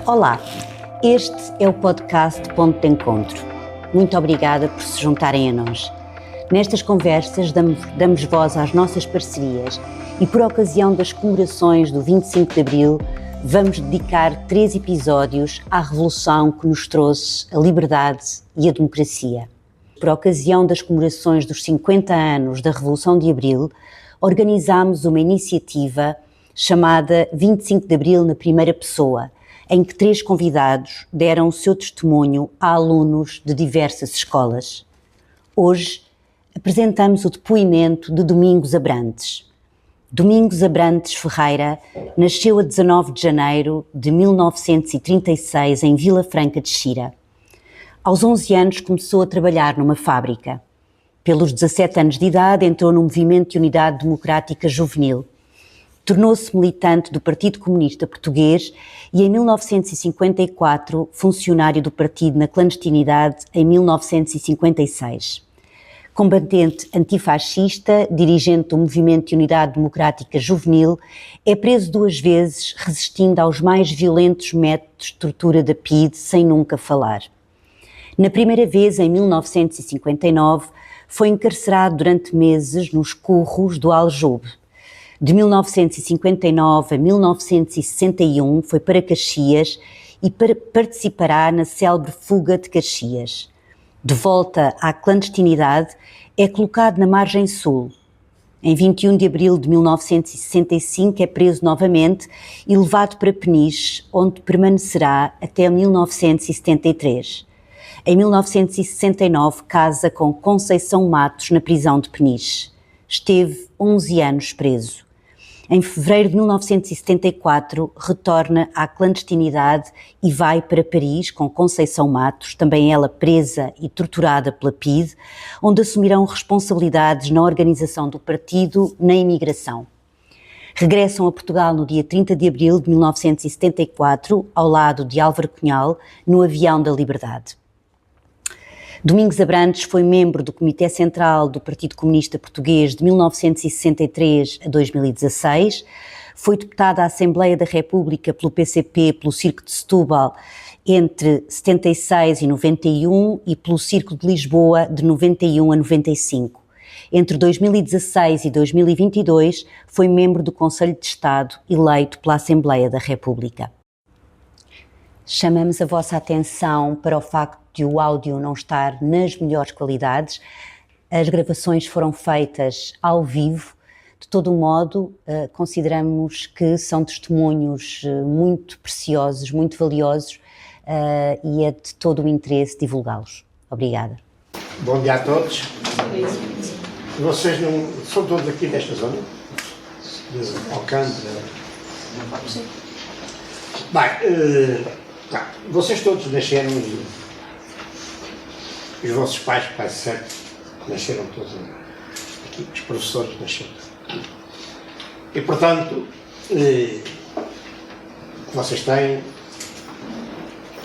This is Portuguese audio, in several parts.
Olá, este é o podcast Ponto de Encontro. Muito obrigada por se juntarem a nós. Nestas conversas damos voz às nossas parcerias e, por ocasião das comemorações do 25 de Abril, vamos dedicar 3 episódios à revolução que nos trouxe a liberdade e a democracia. Por ocasião das comemorações dos 50 anos da Revolução de Abril, organizámos uma iniciativa chamada 25 de Abril na primeira pessoa, em que 3 convidados deram o seu testemunho a alunos de diversas escolas. Hoje apresentamos o depoimento de Domingos Abrantes. Domingos Abrantes Ferreira nasceu a 19 de janeiro de 1936 em Vila Franca de Xira. Aos 11 anos começou a trabalhar numa fábrica. Pelos 17 anos de idade entrou no Movimento de Unidade Democrática Juvenil. Tornou-se militante do Partido Comunista Português e, em 1954, funcionário do partido na clandestinidade em 1956. Combatente antifascista, dirigente do Movimento de Unidade Democrática Juvenil, é preso 2 vezes, resistindo aos mais violentos métodos de tortura da PIDE, sem nunca falar. Na primeira vez, em 1959, foi encarcerado durante meses nos curros do Aljube. De 1959 a 1961 foi para Caxias e participará na célebre fuga de Caxias. De volta à clandestinidade, é colocado na margem sul. Em 21 de abril de 1965 é preso novamente e levado para Peniche, onde permanecerá até 1973. Em 1969 casa com Conceição Matos na prisão de Peniche. Esteve 11 anos preso. Em fevereiro de 1974, retorna à clandestinidade e vai para Paris com Conceição Matos, também ela presa e torturada pela PIDE, onde assumirão responsabilidades na organização do partido na imigração. Regressam a Portugal no dia 30 de abril de 1974, ao lado de Álvaro Cunhal, no Avião da Liberdade. Domingos Abrantes foi membro do Comitê Central do Partido Comunista Português de 1963 a 2016, foi deputado à Assembleia da República pelo PCP pelo Circo de Setúbal entre 76 e 91 e pelo Circo de Lisboa de 91 a 95. Entre 2016 e 2022 foi membro do Conselho de Estado eleito pela Assembleia da República. Chamamos a vossa atenção para o facto de o áudio não estar nas melhores qualidades. As gravações foram feitas ao vivo. De todo modo, consideramos que são testemunhos muito preciosos, muito valiosos, e é de todo o interesse divulgá-los. Obrigada. Bom dia a todos. Vocês não são todos aqui desta zona? De Alcântara? Bem, vocês todos nasceram, os vossos pais, quase certo, nasceram todos aqui, os professores nasceram. E, portanto, vocês têm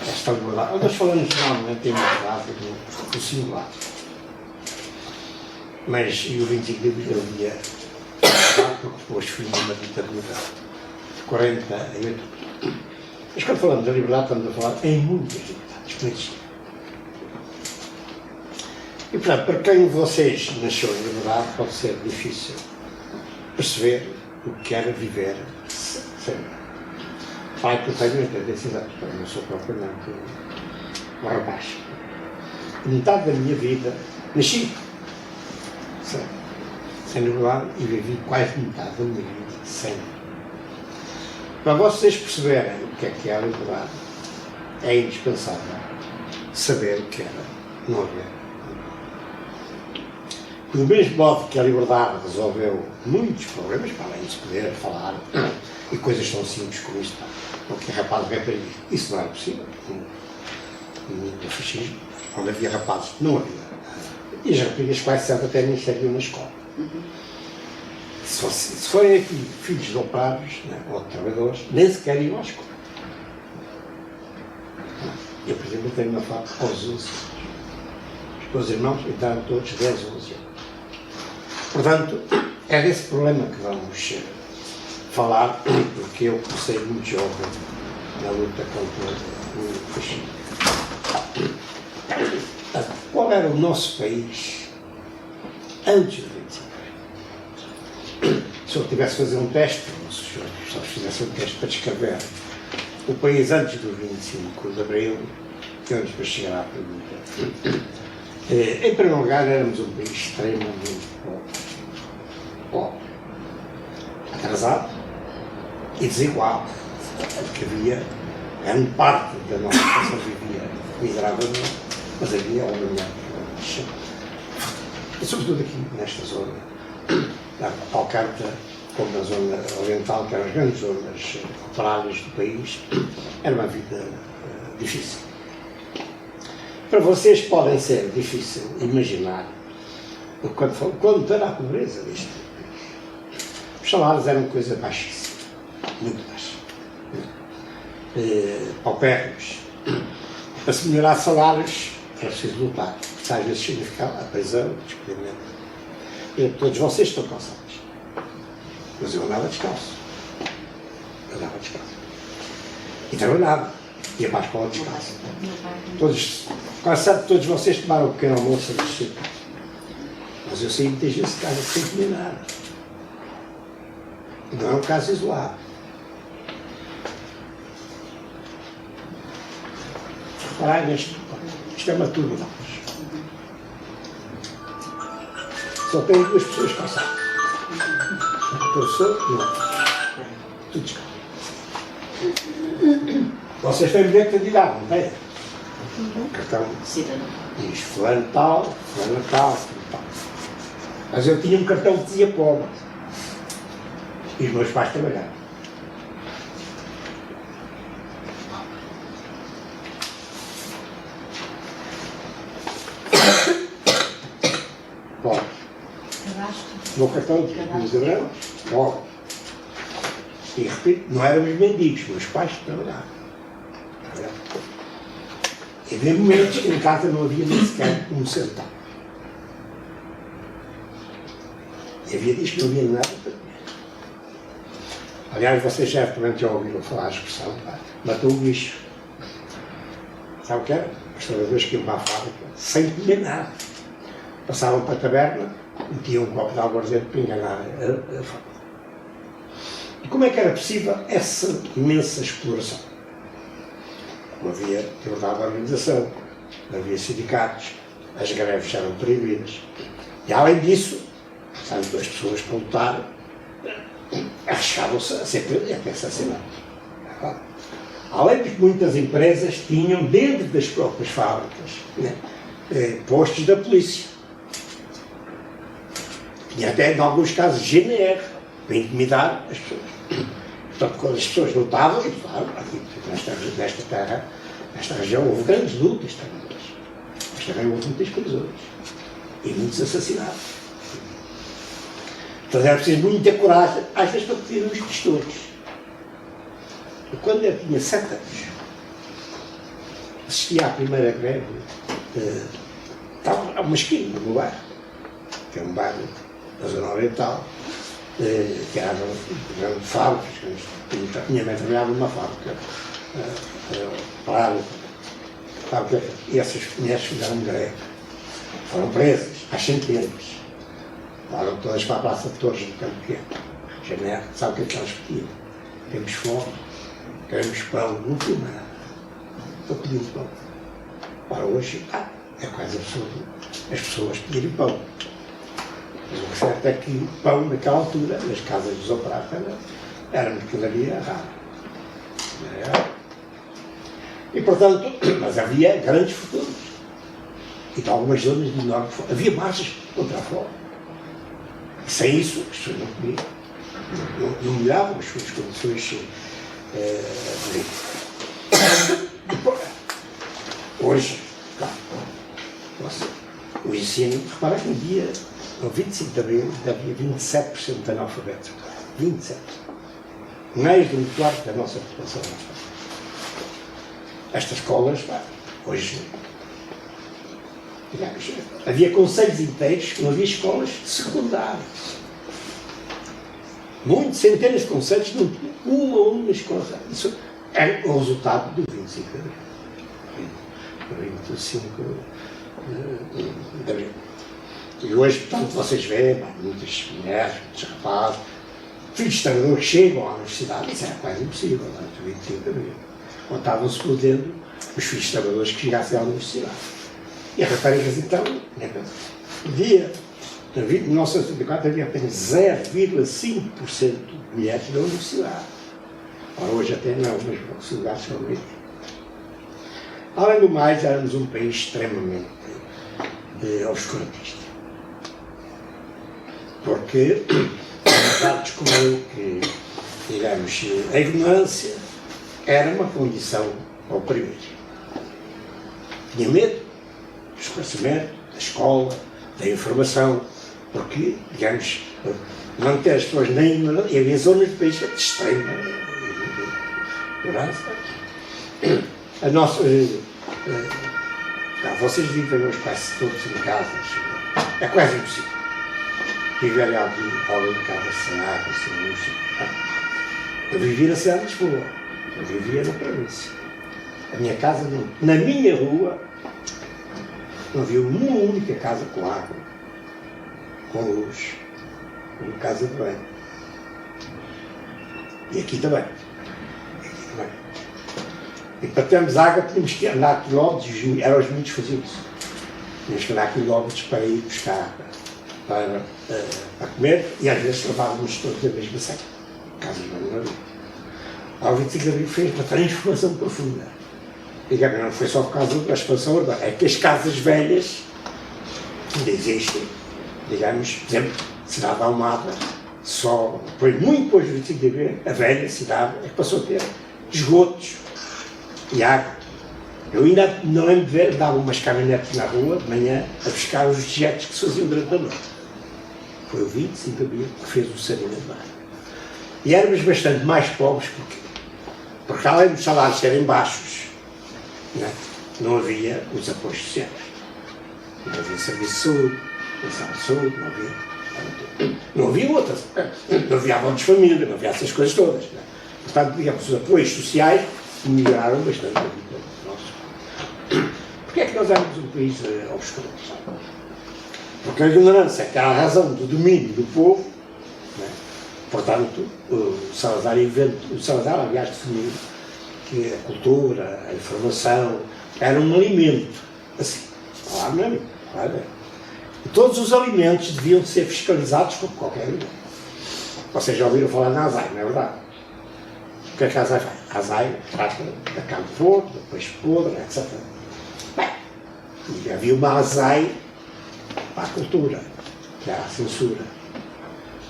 esta liberdade. Nós falamos normalmente em liberdade do singular. Mas e o 25 de abril é o dia, porque depois fui numa ditadura de 48. Mas quando falamos da liberdade, estamos a falar em muitas liberdades, não existe. E, portanto, para quem vocês nasceu em liberdade, pode ser difícil perceber o que era viver sem liberdade. Pai, que eu tenho 86 anos, eu não sou propriamente um rapaz. Metade da minha vida nasci sem liberdade e vivi quase metade da minha vida sem liberdade. Para vocês perceberem o que é a liberdade, é indispensável saber o que era não haver. Do mesmo modo que a liberdade resolveu muitos problemas, para além de se poder falar, e coisas tão simples como isto, porque rapaz de rapariga, isso não era possível, no fascismo, onde havia rapazes, não havia. E as raparigas quase sempre até nem sabiam na escola. Se forem aqui filhos de operários, ou de trabalhadores, nem sequer iam à escola. Eu, por exemplo, tenho uma foto aos 11 anos. Os meus irmãos entraram todos 10, 11 anos. Portanto, é desse problema que vamos falar, porque eu, por ser muito jovem, na luta contra o fascismo. Qual era o nosso país antes do 25? Se eu tivesse de fazer um teste, ou se os professores fizessem um teste para descrever o país antes do 25 de Abril, antes para chegar à pergunta. Em primeiro lugar, éramos um país extremamente pobre, atrasado e desigual, porque havia grande parte da nossa população vivia miseravelmente, mas havia, obviamente, e sobretudo aqui nesta zona, na Alcântara, como na zona oriental, que eram as grandes zonas operárias do país, era uma vida difícil. Para vocês podem ser difícil imaginar quanto era a pobreza deste país. Os salários eram coisa baixíssima, muito baixa. Paupérrimos. Para se melhorar salários, era preciso lutar. Isso às vezes significava a prisão, o despedimento. Todos vocês estão calçados. Mas eu andava descalço. E trabalhava. Ia para a escola descalço. Quase sabe que todos vocês tomaram um pequeno almoço a descer. Mas eu saí muitas vezes de casa sem comer nada. E não é um caso isolado. Reparai neste. Isto é uma turma de aulas. Só tem duas pessoas calçadas. O professor e o outro. Tudo descalço. Vocês têm bilhete de idade, não têm? Cartão. Cidadão. Diz fulano tal, fulano tal. Mas eu tinha um cartão que dizia pobre. E os meus pais trabalhavam. Pobre. O meu cartão dizia pobre. E repito, não eram os mendigos, meus pais trabalhavam. E havia momentos que em casa não havia nem sequer um centavo. E havia dias que não havia nada para comer. Aliás, vocês certamente já ouviram falar a expressão, matou o bicho. Sabe o que era? Os trabalhadores que iam para a fábrica sem comer nada. Passavam para a taberna, metiam um copo de aguardente para enganar a fábrica. E como é que era possível essa imensa exploração? Não havia liberdade de organização, não havia sindicatos, as greves eram proibidas. E além disso, as pessoas para lutar arriscavam-se a ser até assassinadas. Além de que muitas empresas tinham dentro das próprias fábricas, né, postos da polícia. Tinha até, em alguns casos, GNR, para intimidar as pessoas. Portanto, quando as pessoas lutavam, e claro, aqui nesta terra, nesta região, houve grandes lutas também. Mas também houve muitas prisões e muitos assassinatos. Então era preciso muita coragem, às vezes para pedir os pistões. E quando eu tinha 7 anos, assisti à primeira greve, estava a uma esquina no bairro, que é um bairro da zona oriental, que era de fábricas, minha mãe trabalhava numa fábrica, e essas mulheres fizeram greve, foram presas, às centenas, foram todas para a Praça de Torres do Campo Pequeno. Janeiro, sabe o que elas pediam? Temos fome, queremos pão, não tinha nada, estou pedindo pão. Para hoje, é quase absurdo as pessoas pedirem pão. Mas o certo é que pão, naquela altura, nas casas dos operários, era mercadoria rara. E, portanto, mas havia grandes fortunas. E de algumas zonas de enorme fome. Havia margens contra a fome. E sem isso, as pessoas não comiam. Não melhoravam as suas condições de vida. Hoje, claro, o ensino, repara que no 25 de Abril havia 27% de analfabetos. 27%. Mais de um quarto da nossa população. Estas escolas, hoje, digamos, havia concelhos inteiros que não havia escolas secundárias. Muitas centenas de concelhos não tinham uma única escola. Isso é o resultado do 25 de Abril. 25 de Abril. E hoje, portanto, vocês veem muitas mulheres, muitos rapazes, filhos de trabalhadores que chegam à universidade. Isso era quase impossível, durante o 25 de Abril. Contavam-se por dentro os filhos de trabalhadores que chegassem à universidade. E as raparigas, então, em 1974 havia apenas 0,5% de mulheres na universidade. Ora, hoje até não, mas os lugares são mesmo. Além do mais, éramos um país extremamente obscurantista. Porque já descobriu que, digamos, a ignorância era uma condição ao privilégio. Tinha medo do esclarecimento, da escola, da informação, porque, digamos, manter as pessoas na ignorância, e havia zonas de país de extrema ignorância. A nossa, vocês vivem hoje quase todos em casas, é quase impossível viver alguém em casa sem água, sem luz. Eu vivia na cidade de Lisboa, eu vivia na província. A minha casa, na minha rua, não havia uma única casa com água, com luz, uma casa de banho. E aqui também. E para termos água tínhamos que andar quilómetros, eram os miúdos que faziam isso. Tínhamos que andar quilómetros para ir buscar para comer, e às vezes levávamos todos a mesma seca. Casas de banho não havia. Ao 25 de Abril fez uma transformação profunda. Digamos, não foi só por causa da expansão urbana, é que as casas velhas ainda existem. Digamos, por exemplo, cidade Almada, só muito depois do 25 de Abril, a velha cidade é que passou a ter esgotos e água. Eu ainda não lembro de ver, dava umas caminhonetes na rua de manhã a buscar os dejetos que se faziam durante a noite. Foi o 25 de Abril que fez o saneamento da água. E éramos bastante mais pobres porque além dos salários serem baixos, não havia os apoios sociais. Não havia serviço de saúde, pensão de saúde, não havia outras. Não havia abonos de família, não havia essas coisas todas. Portanto, digamos, os apoios sociais melhoraram bastante a vida nossa. Porquê é que nós éramos um país obscurantista? Porque a ignorância, que era a razão do domínio do povo, portanto, o Salazar, aliás, definiu que a cultura, a informação, era um alimento. Assim, claro, não é? Claro. E todos os alimentos deviam ser fiscalizados por qualquer alimento. Vocês já ouviram falar na ASAI, não é verdade? O que é que a ASAI faz? A ASAI trata da carne de porco, do peixe podre, etc. Bem, e havia uma ASAI para a cultura, que era a censura.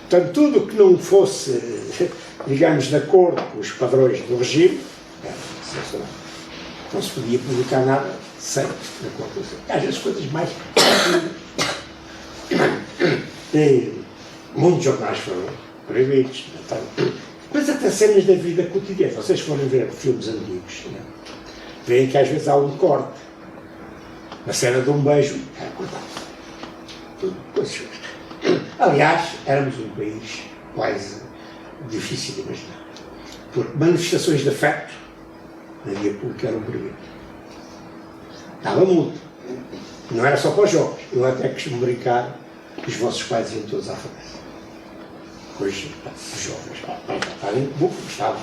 Portanto, tudo o que não fosse, digamos, de acordo com os padrões do regime, era censurado. Não se podia publicar nada sem de acordo com isso. Às vezes coisas mais... Muitos jornais foram proibidos. Mas até cenas da vida cotidiana. Vocês forem ver filmes antigos, veem que às vezes há um corte. A cena de um beijo era cortada. Tudo coisas. Aliás, éramos um país quase difícil de imaginar. Porque manifestações de afeto na via pública eram proibidas. Estava mudo. Não era só para os jovens. Eu até costumo brincar que os vossos pais iam todos à falência. Hoje, os jovens, para estarem com boca, gostavam.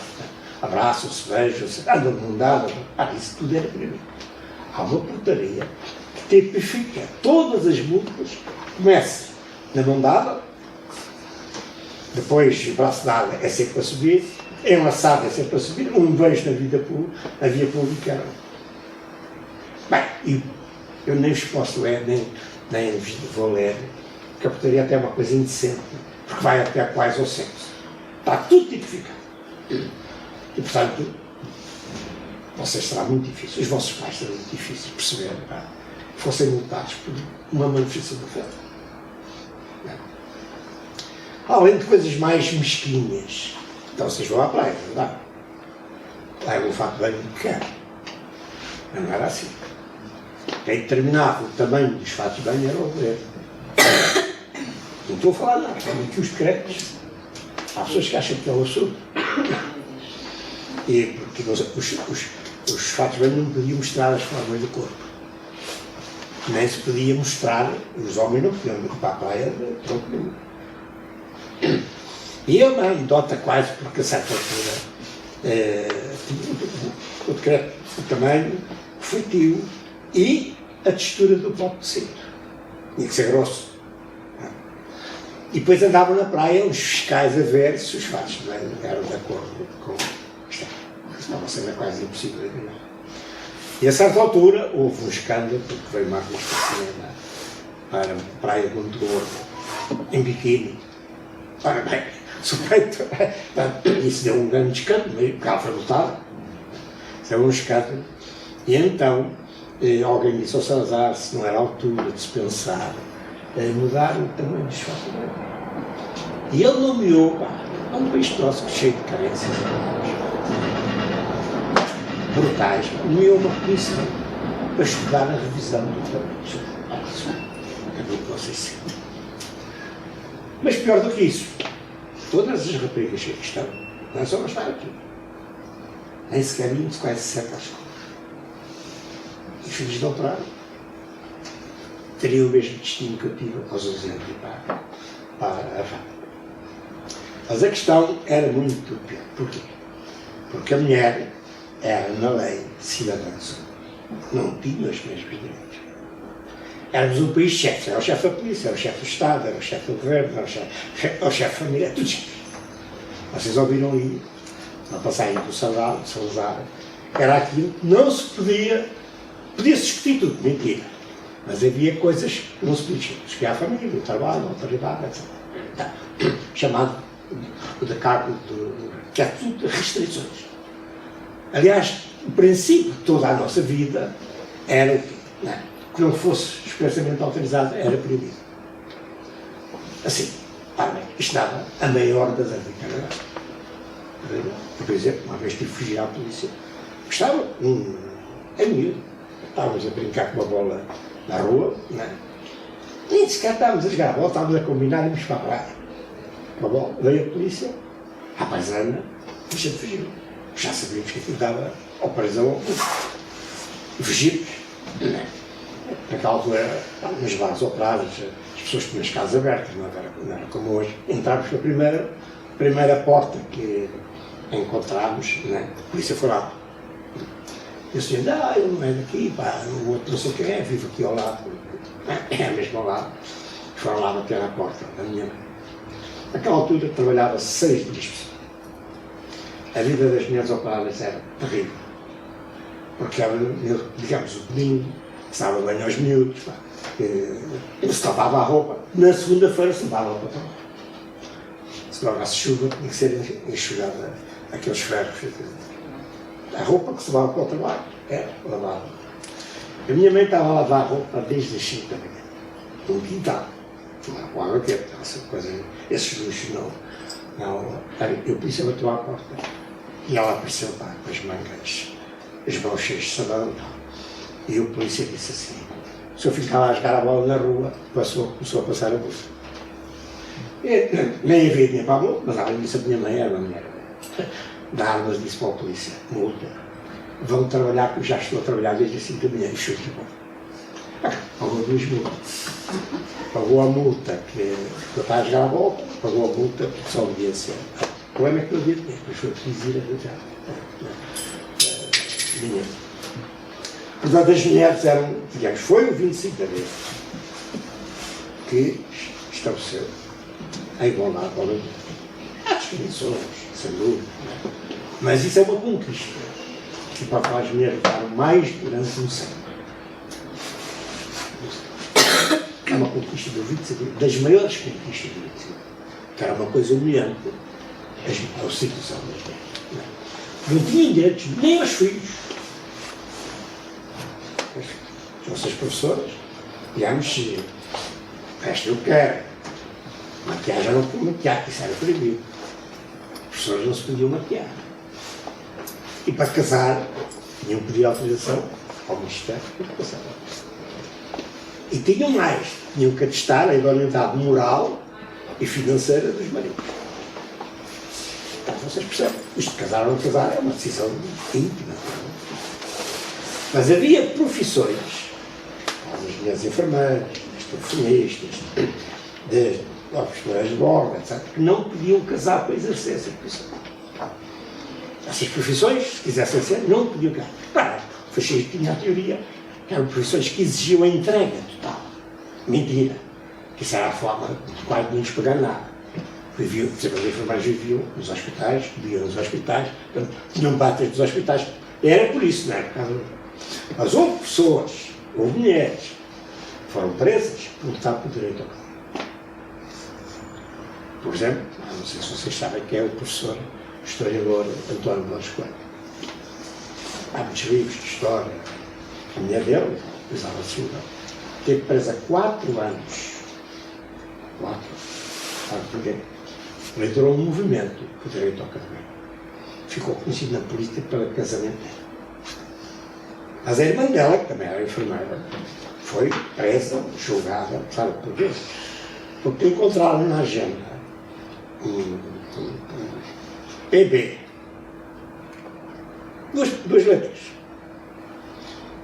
Abraçam-se, beijam-se, andam de mão dada. Isso tudo era proibido. Há uma portaria que tipifica todas as multas. Começa na mão dada, depois o braço dado é sempre para subir, enlaçado é sempre para subir, um beijo na via pública. Bem, eu nem vos posso ler, nem vos vou ler, porque a portaria até é uma coisa indecente, porque vai até quase ao sexo. Está tudo tipificado. E, portanto, vocês será muito difícil, os vossos pais serão muito difíceis perceber, fossem multados por uma manifestação de afeto. Além de coisas mais mesquinhas. Então vocês vão à praia, não dá? Levam um fato de banho que quer. Não era assim. Quem determinava o tamanho dos fatos de banho era o governo. Não estou a falar nada, é que os decretos. Há pessoas que acham que é o assunto. E, que os fatos bem não podiam mostrar as formas do corpo. Nem se podia mostrar, os homens não podiam ir para a praia, não podiam. E ele, uma anedota quase, porque a certa altura, o decreto, o tamanho, o feitio e a textura do pote de cera. Tinha que ser grosso. E depois andavam na praia os fiscais a ver se os fatos não eram de acordo com isto. Estava a ser quase impossível de ver. E a certa altura houve um escândalo, porque veio uma revista para a praia de Monte Gordo, em biquíni. Ora bem, suspeito. Isso deu um grande escândalo, porque ela foi lutada. Isso deu um escândalo. E então alguém disse ao Salazar se não era a altura de se pensar mudar o tamanho dos fatos. E ele nomeou, um país próximo cheio de carências brutais, nomeou uma comissão para estudar a revisão do tamanho dos fatos. Mas pior do que isso, todas as raparigas que estão, não é só não estar aqui, nem sequer iam quase certo à escola. E filhos de doutorado teriam o mesmo destino que eu tive aos 11 anos de para a FAP. Mas a questão era muito pior. Porquê? Porque a mulher era, na lei, cidadã, não tinha os mesmos direitos. Éramos um país chefe, era o chefe da polícia, era o chefe do Estado, era o chefe do governo, era o chefe da família, tudo chefe. Vocês ouviram aí, na passagem do Salazar, era aquilo que não se podia discutir tudo, mentira. Mas havia coisas que não se podia discutir. Chegar à família, o trabalho, a autoridade, etc. Chamado o decálogo, que é tudo de restrições. Aliás, o princípio de toda a nossa vida era o quê? Que não fosse expressamente autorizado, era proibido. Assim, isto dava a maior das arbitrariedades. Por exemplo, uma vez tive que fugir à polícia. Estava em miúdo. Estávamos a brincar com uma bola na rua, nem sequer estávamos a jogar a bola, estávamos a combinar e irmos para a praia. Uma bola, veio a polícia, a paisana, e a gente fugiu. Já sabíamos que aquilo dava ao prisão e fugimos. Naquela altura, nas bares operadas, as pessoas tinham as casas abertas, não era como hoje. Entrámos pela primeira porta que encontramos, a polícia foi lá. E o senhor, ele não é daqui, o outro não sei quem é, vive aqui ao lado. É mesmo ao lado. Foram lá bater à porta da minha mãe. Naquela altura trabalhava 6 dias. A vida das mulheres operadas era terrível. Porque era, digamos, o domingo, estava bem aos miúdos, se lavava a roupa. Na segunda-feira se lavava a roupa também. Se logasse chuva, tinha que ser enxugada aqueles ferros. A roupa que se levava para o trabalho era lavada. A minha mãe estava a lavar a roupa desde as 5 da manhã, no quintal. Não com água quente, esses luxos não. Eu polícia bateu à porta e ela apareceu com as mangas, as mãos cheias de sabão. E o polícia disse assim: o senhor ficava a jogar a bola na rua, começou a passar a bolsa. Nem havia dinheiro para a bola, mas além disso a minha mãe era uma mulher da armas, disse para a polícia: multa, vão trabalhar, porque já estou a trabalhar desde as 5 da manhã, e chuva de bola. Pagou 2 multas. Pagou a multa que eu estava a jogar a bola, pagou a multa porque só obediência. O problema é que não havia dinheiro, mas foi preciso ir arranjar dinheiro. Portanto, as mulheres eram, digamos, foi o 25 de abril que estabeleceu a igualdade ao mundo. Há discriminações, sem dúvida, mas isso é uma conquista que para as mulheres levaram mais durante um século. É uma conquista do 25 de abril, das maiores conquistas do 25 de abril, que era uma coisa humilhante, a constituição das mulheres. Não tinham direitos nem aos filhos. As nossas professoras, digamos, o resto eu quero. Maquiagem não podia maquiar, isso era proibido. As professoras não se podiam maquiar. E para casar, tinham que pedir autorização ao Ministério para casar. E tinham mais, tinham que atestar a idoneidade moral e financeira dos maridos. Então, vocês percebem, isto de casar ou não casar é uma decisão íntima. Mas havia profissões, as mulheres enfermeiras, as telefonistas, os colegas de bordo, etc., que não podiam casar para exercer essa profissão. Essas profissões, se quisessem ser, não podiam casar. Claro, o fascismo tinha a teoria que eram profissões que exigiam a entrega total. Mentira. Que isso era a forma de quase não lhes pagar nada. Viviam, por exemplo, as enfermeiras viviam nos hospitais, viviam nos hospitais, portanto, tinham batas dos hospitais. Era por isso, não é? Mas houve pessoas, houve mulheres, que foram presas por lutar por direito ao casamento. Por exemplo, não sei se vocês sabem quem é o professor historiador António Borges Coelho. Há muitos livros de história. A mulher dele, Isabel II, teve presa 4 anos. 4. Sabe porquê? Liderou um movimento por direito ao casamento. Ficou conhecido na política pelo casamento dela. Mas a irmã dela, que também era enfermeira, foi presa, julgada, sabe porquê? Porque encontraram na agenda um PB. Duas letras.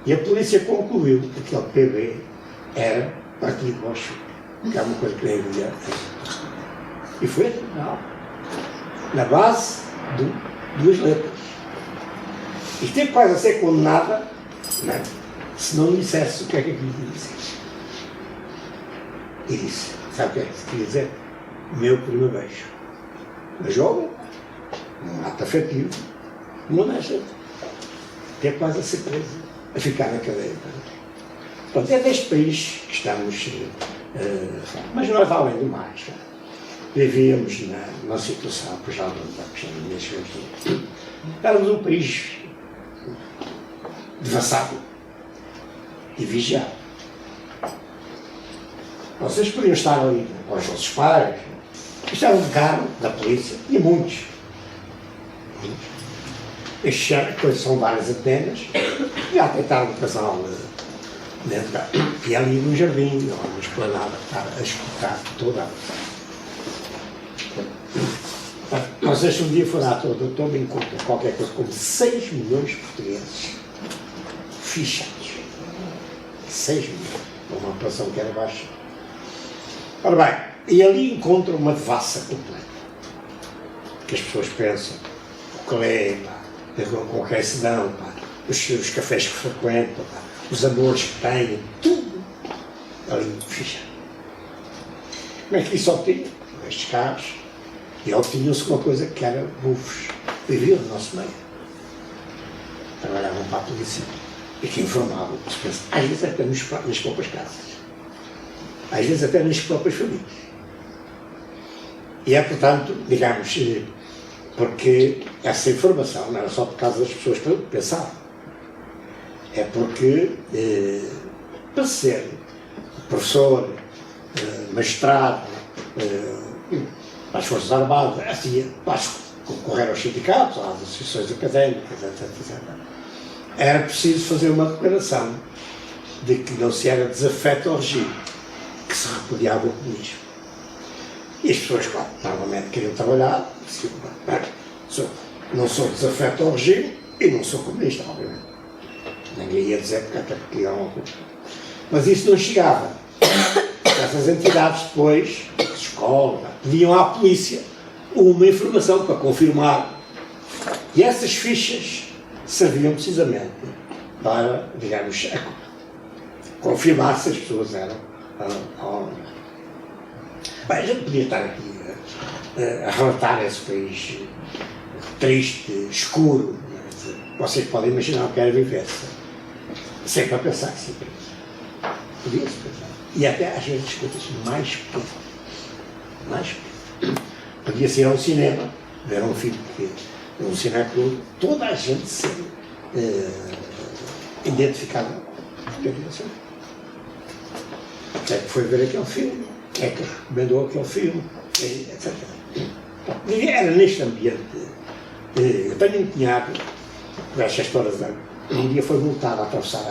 E a polícia concluiu que aquele PB era Partido Bolchevique, que é uma coisa que nem havia. E foi não, na base de 2 letras. E esteve quase a ser condenada, não, se não dissesse o que é que aquilo dizia. E disse, sabe o que é que se queria dizer? Meu primeiro beijo. Uma jovem, um ato afetivo, não deixa. Esteve quase a ser presa, a ficar na cadeia. Portanto, é neste país que estamos, mas nós, além do mais, vivíamos numa situação, pois já não me aqui, éramos um país devassado e vigiado. Vocês podiam estar ali com os vossos pais, estavam de carro da polícia, e muitos. Estes coisas são várias antenas, já tentaram um casal dentro, e ali num jardim, numa esplanada, a escutar toda a vocês um dia foram à toda, tomem em conta qualquer coisa como 6 milhões de portugueses fichados. 6 milhões, uma população que era baixa. Ora bem, e ali encontram uma devassa completa. Que as pessoas pensam, o que lê, com quem se dão, os cafés que frequentam, os amores que têm, tudo ali fichado. Como é que isso obtinha? Estes carros. E obtinham-se uma coisa que era bufos. Viviam no nosso meio. Trabalhavam para a polícia. E que informavam. Às vezes até nas próprias casas. Às vezes até nas próprias famílias. E é, portanto, digamos, porque essa informação não era só por causa das pessoas que pensavam. É porque, para ser professor, magistrado, para as Forças Armadas, assim, para concorrer aos sindicatos, às associações académicas, etc. Era preciso fazer uma declaração de que não se era desafeto ao regime, que se repudiava o comunismo. E as pessoas, claro, normalmente queriam trabalhar, não sou desafeto ao regime e não sou comunista, obviamente. Ninguém ia dizer porque queriam alguma coisa. Mas isso não chegava. Essas entidades depois, escola, pediam à polícia uma informação para confirmar. E essas fichas serviam precisamente para, digamos, confirmar se as pessoas eram ou não. Bem, a gente podia estar aqui a relatar esse país triste, escuro. Vocês podem imaginar o que era viver sempre a pensar assim. Podia-se pensar. E até às vezes as coisas mais pequenas. Podia-se ir ao cinema, ver um filme que um cinema que toda a gente ser identificada com aquele filme. Quem é que foi ver aquele filme? Quem é que recomendou aquele filme? Etc. Era neste ambiente. Eu tenho um cunhado, por esta história de um dia foi multado a atravessar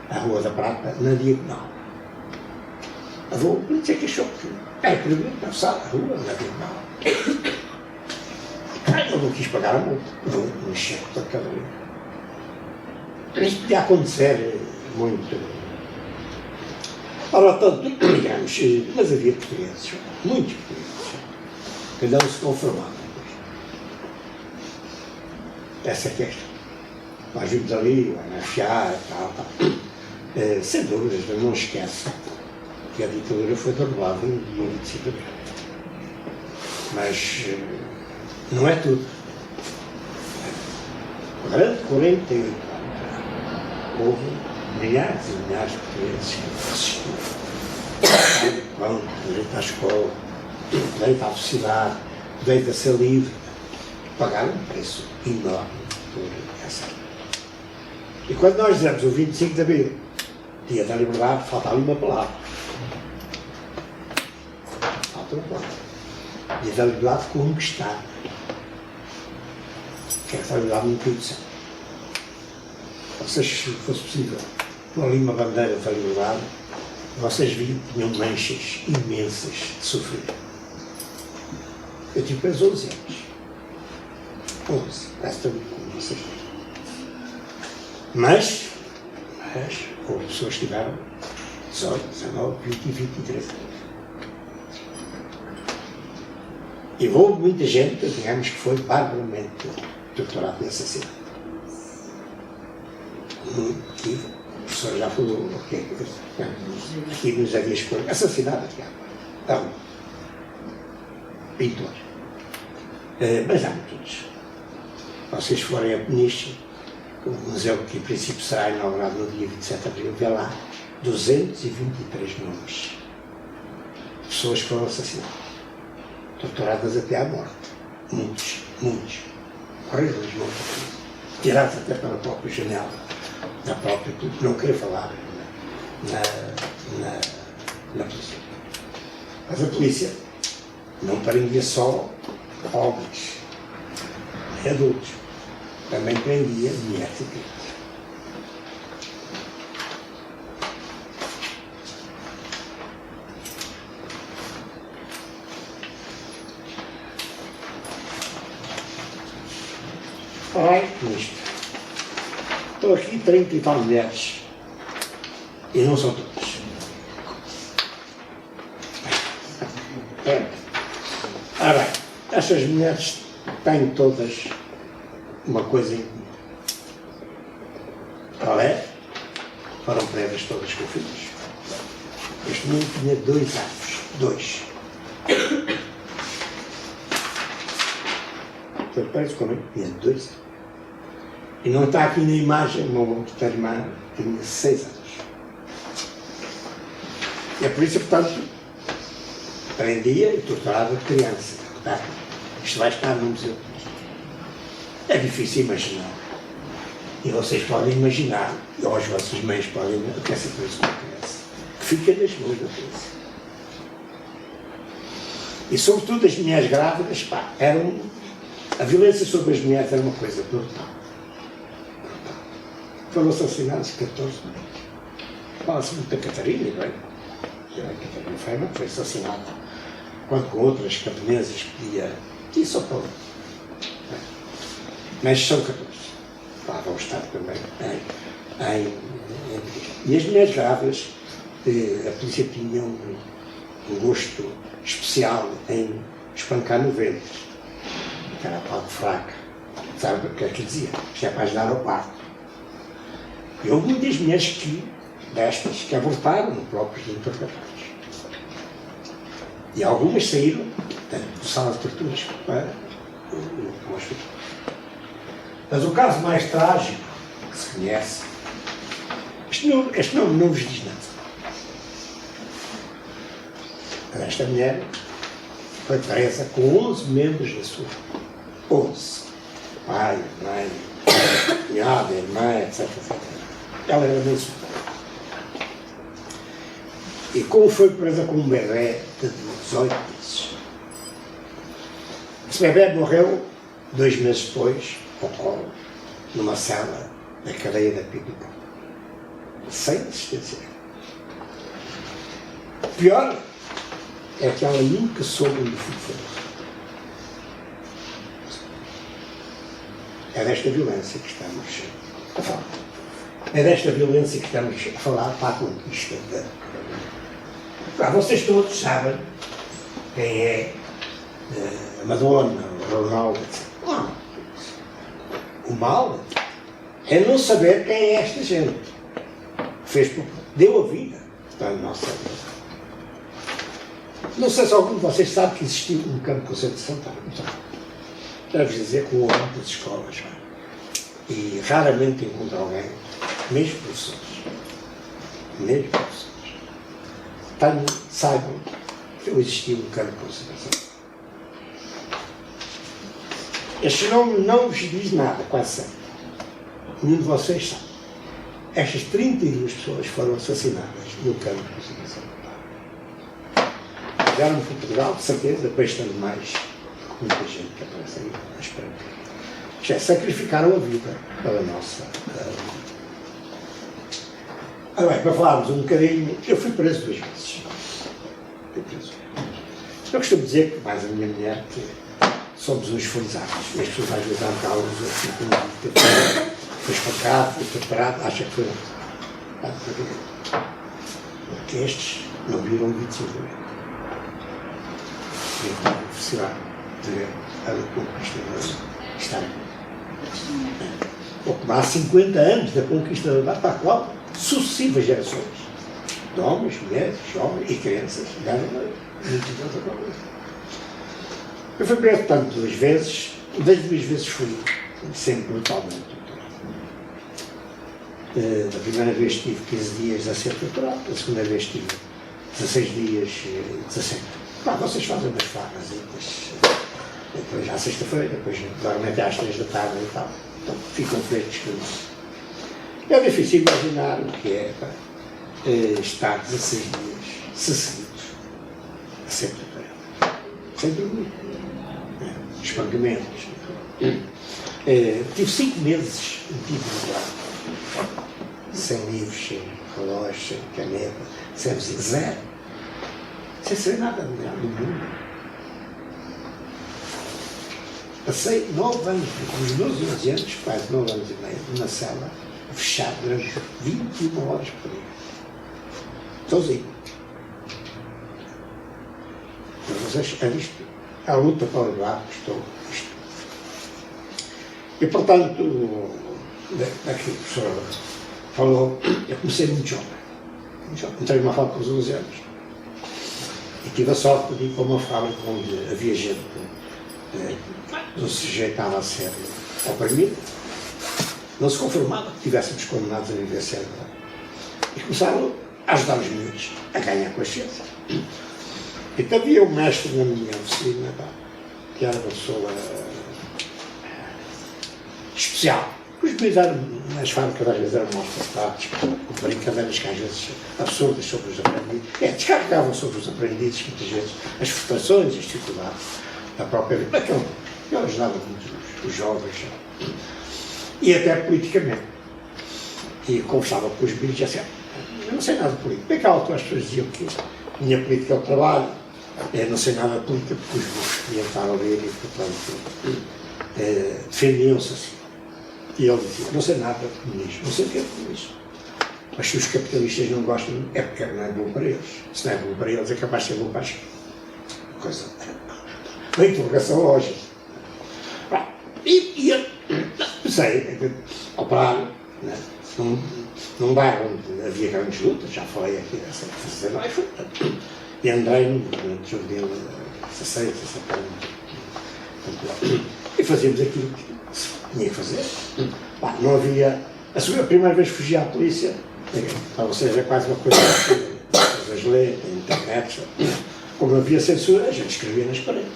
a Rua da Prata na diagonal. A polícia que achou que era proibido atravessar a rua na diagonal. Ele não quis pagar a multa, não cheque da cadeia. Isto podia acontecer muito. Ora, tanto, digamos, mas havia portugueses, muitos portugueses, que não se conformavam. Essa é a questão. Nós vimos ali, a afiar, tal. Sem dúvidas, mas não esquece que a ditadura foi derrubada no dia 25 de abril. Mas não é tudo. Durante 48 anos houve milhares e milhares de portugueses que resistiram. Pão, direito à escola, direito à sociedade, direito a ser livre, pagaram um preço enorme por essa. E quando nós dizemos o 25 de abril, dia da liberdade, falta ali uma palavra. Falta uma palavra. Dia da liberdade conquistada. Que é essa liberdade não conheceu. Vocês, se fosse possível, pôr ali uma bandeira da liberdade, vocês viam que tinham manchas imensas de sofrer. Eu tive apenas 11 anos. 11, parece tão como vocês. Mas houve pessoas que tiveram 18, 19, 20 e 23 anos. E houve muita gente, digamos, que foi barbaramente torturada e assassinada. Aqui, o professor já falou, aqui nos havia escolha, assassinada, então, pintor. Mas há muitos. Vocês forem a Peniche, o museu que em princípio será inaugurado no dia 27 de abril, vê lá 223 nomes. Pessoas que foram assassinadas, torturadas até à morte. Muitos. Horríveis mortes. Tirados até pela própria janela, da própria, não queria falar na polícia. Mas a polícia não prendia só homens, nem adultos. Também prendia mulheres e crianças. Olha nisto. Estou aqui 30 e tal mulheres. E não são todas. Ora bem, estas mulheres têm todas uma coisa em comum. Qual é? Foram presas todas com filhos. Este menino tinha 2 anos. 2. Foi preso com ele, tinha 2 anos. E não está aqui na imagem, uma outra irmã tinha 6 anos. E a polícia, portanto, prendia e torturava crianças. Tá? Isto vai estar no museu. É difícil imaginar. E vocês podem imaginar, ou as vossas mães podem imaginar, que essa coisa acontece. Que fica nas mãos da polícia. E sobretudo as mulheres grávidas, a violência sobre as mulheres era uma coisa brutal. Foram assassinados 14 mulheres. Fala-se muito da Catarina, não é? A Catarina Feima foi assassinada, quando com outras camponesas podia. E só pode. Mas são 14. Vão estar também e as mulheres grávidas, a polícia tinha um gosto especial em espancar no ventre. Que era a pau de fraca. Sabe o que é que dizia? Isto é para ajudar ao parto. E houve muitas mulheres destas que abortaram próprios interrogatórios. E algumas saíram do sala de torturas para o hospital. Mas o caso mais trágico que se conhece, este nome não vos diz nada. Esta mulher foi presa com 11 membros da sua família. 11. Pai, mãe, cunhada, irmã, etc. Ela era bem solteira. E como foi presa com um bebê de 18 meses. Esse bebê morreu 2 meses depois, ao colo, numa cela da cadeia da Pipipó. Sem assistência. O pior é que ela nunca soube onde foi. É desta violência que estamos a falar. É desta violência que estamos a falar para a conquista da... Vocês todos sabem quem é a Madonna, o Ronaldo, etc. Não. O mal é não saber quem é esta gente. Deu a vida para a nossa vida. Não sei se algum de vocês sabe que existiu um campo de concentração. Deves dizer com o âmbito das escolas. E raramente encontro alguém, mesmo professores, saibam que existiu um campo de concentração. Este nome não vos diz nada, quase sempre. Nenhum de vocês sabe. Estas 32 pessoas foram assassinadas no campo de concentração. Vieram para Portugal, de certeza, depois estando mais muita gente que aparece aí, mas para já sacrificaram a vida pela nossa. Bem, para falarmos um bocadinho, eu fui preso 2 vezes. Eu costumo dizer, que mais a minha mulher, que somos uns felizados. E as pessoas às vezes dão cá uns outros, foi espancado, foi torturado, acha que foi. Porque estes não viram o 25 de Abril. E eu tive a felicidade de ver a conquista da História. Pouco mais 50 anos da conquista da Liberdade, para a qual sucessivas gerações de homens, mulheres, jovens e crianças ganham muitos anos a coisa. Eu fui preso, portanto, 2 vezes, das 2 vezes fui sempre brutalmente torturado. Da primeira vez tive 15 dias a ser torturado, da segunda vez tive 16 dias, 17. Vocês fazem umas farras, depois à sexta-feira, depois dormem até às 3 da tarde e tal. Então ficam feitos com isso. É difícil imaginar o que é estar 16 dias seguidos a ser torturado. Sem dormir. Espancamentos. Tive 5 meses metido no quarto. Sem livros, sem relógio, sem caneta, sem zero. Sem saber nada do mundo. Passei 9 anos, uns 12 11 anos, quase 9 anos e meio, numa cela fechada durante 21 horas por dia. Sozinho. Mas vocês, é isto. A luta para levar estou isto. E, portanto, daqui o professor falou, eu comecei muito jovem. Entrei numa fábrica com os 11 anos. E tive a sorte de ir para uma fábrica onde havia gente que não se sujeitava a ser oprimido, não se conformava que tivéssemos condenados a viver sempre. E começaram a ajudar os miúdos a ganhar consciência. Então havia um mestre na minha oficina, que era uma pessoa especial. Os miúdos nas fábricas às vezes eram maltratados, com brincadeiras que às vezes absurdas sobre os aprendidos. Descarregavam sobre os aprendidos, muitas vezes, as frustrações, as dificuldades da própria vida. Eu ajudava muito os jovens, e até politicamente. E conversava com os miúdos e assim, eu não sei nada de política. Naquela altura as pessoas diziam que a minha política é o trabalho, eu não sei nada de política porque os meus queriam estar a ler e, portanto, defendiam-se assim. E ele dizia, não sei nada de comunismo, não sei o que é comunismo. Mas se os capitalistas não gostam, é porque não é bom para eles. Se não é bom para eles, é capaz de ser bom para as coisa. Uma interrogação lógica. E eu pensei, operar, né, num bairro onde havia grandes lutas, já falei aqui dessa coisa, e andei no Jardel 16, 17 anos. E fazíamos aquilo que se tinha que fazer. Não havia. A primeira vez que fugi à polícia, para vocês é quase uma coisa assim, as leis, a internet, como não havia censura, a gente escrevia nas paredes.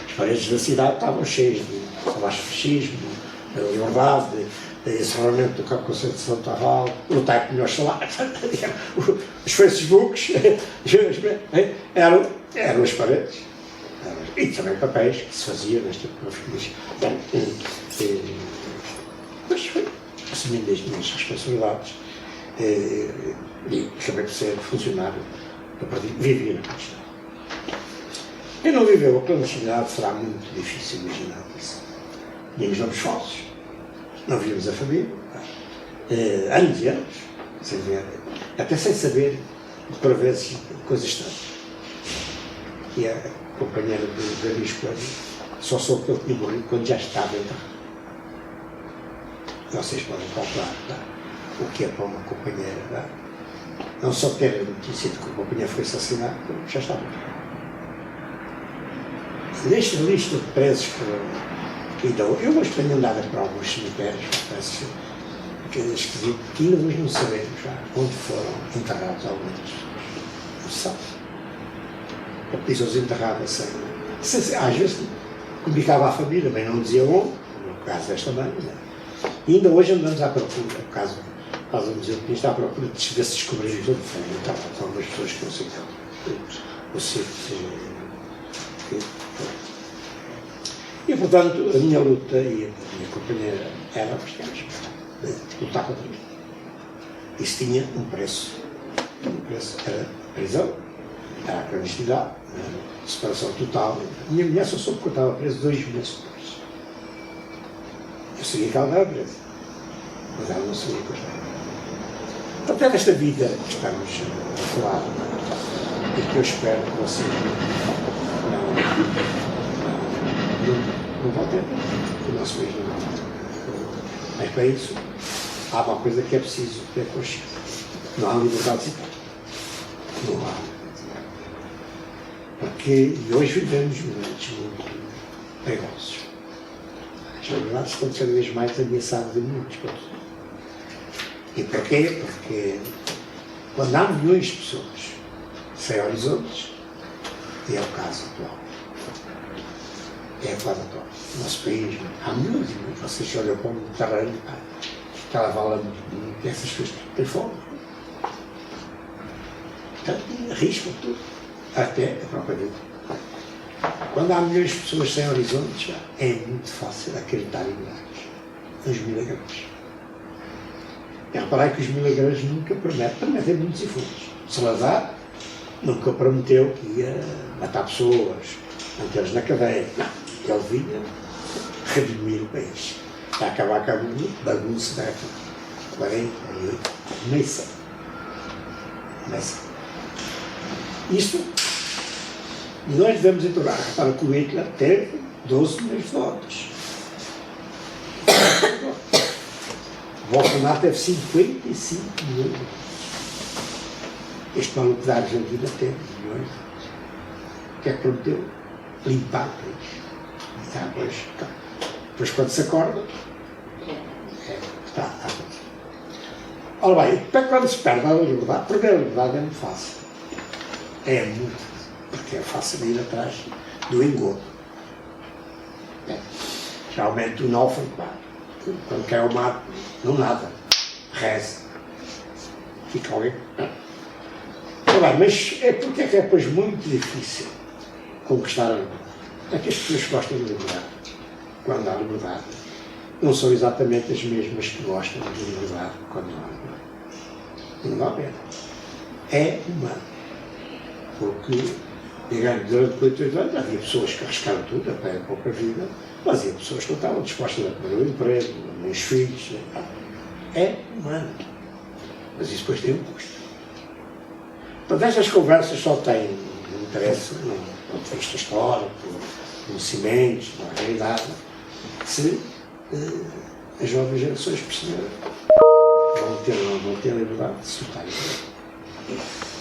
As paredes da cidade estavam cheias de abaixo-fascismo, de liberdade, de encerramento do campo de concentração de Tarral, lutar com melhores salários. Os Facebooks eram as paredes. E também papéis que se faziam nesta profissão. Mas foi assumindo as minhas responsabilidades e acabei por ser funcionário do partido. Vivia na clandestinidade. Quem não viveu a clandestinidade será muito difícil imaginar isso. Tínhamos nomes falsos, não víamos a família, anos e anos, sem ver, até sem saber, por vezes, coisas estranhas. E a companheira de Luís Coelho só soube que ele tinha morrido quando já estava enterrado. Vocês podem calcular, o que é para uma companheira, não só ter a notícia de que o companheiro foi assassinado, já estava. Nesta lista de presos que ainda eu hoje tenho andado para alguns cemitérios, parece que é esquisito, que ainda hoje não sabemos já onde foram enterrados alguns. Não se sabe. Pessoas enterradas sem, às vezes comunicava à família, mas não dizia onde, no caso desta mãe. E ainda hoje andamos à procura, no caso do Museu de Pins, está à procura de ver se descobrimos onde foram enterrados algumas pessoas que não sei o circo. E, portanto, a minha luta e a minha companheira era lutar contra isto. Isso tinha um preço. O preço era a prisão, era a clandestinidade, a separação total. A minha mulher só soube que eu estava preso 2 meses depois. Eu sabia que ela estava presa, mas ela não sabia que eu estava. Portanto, é desta vida que estamos a falar e que eu espero que vocês não voltem, que o nosso país não volte. Mas para isso, há uma coisa que é preciso ter consciência. Não há liberdade de citar. Não há. Porque hoje vivemos momentos muito perigosos. As liberdades estão cada vez mais ameaçadas de muitos pontos. E porquê? Porque quando há milhões de pessoas sem horizontes, e é o caso atual. É a fase atual. No nosso país há milhões e milhões. Vocês olham para o Mediterrâneo, aquela vala dessas coisas, tem fome. Portanto, arriscam tudo, até a própria vida. Quando há milhões de pessoas sem horizontes, é muito fácil acreditar em milagres, nos milagres. E reparai que os milagres nunca prometem muitos e fundos. Salazar nunca prometeu que ia matar pessoas, mantê-los na cadeia. Não, ele vinha redimir o país, para acabar com a bagunça da época. 48, nem sei. Isto, e nós devemos entorar. Repara que o Hitler teve 12 milhões de votos. O Bolsonaro teve 55 milhões de votos. Este maluco da Argentina teve milhões de votos. O que é que prometeu? Limpar o país. Depois quando se acorda, está. Ora bem, para quando se perde a liberdade, perder a liberdade é muito fácil. É muito fácil, porque é fácil ir atrás do engodo. Geralmente o náufrago, quando quer o mar, não nada, reza. Fica alguém. Ora bem, mas porque é que é depois muito difícil conquistar a liberdade? É que as pessoas que gostam de liberdade, quando há liberdade, não são exatamente as mesmas que gostam de liberdade quando não há liberdade. Não dá pena. É humano. Porque, digamos, durante 8 anos havia pessoas que arriscaram tudo, até a própria vida, mas havia pessoas que não estavam dispostas a perder o emprego, os filhos. É humano. Mas isso depois tem um custo. Portanto, estas conversas só têm interesse no ponto de vista histórico, conhecimentos, na realidade, se as jovens gerações perceberem, vão ter a liberdade de se lutar.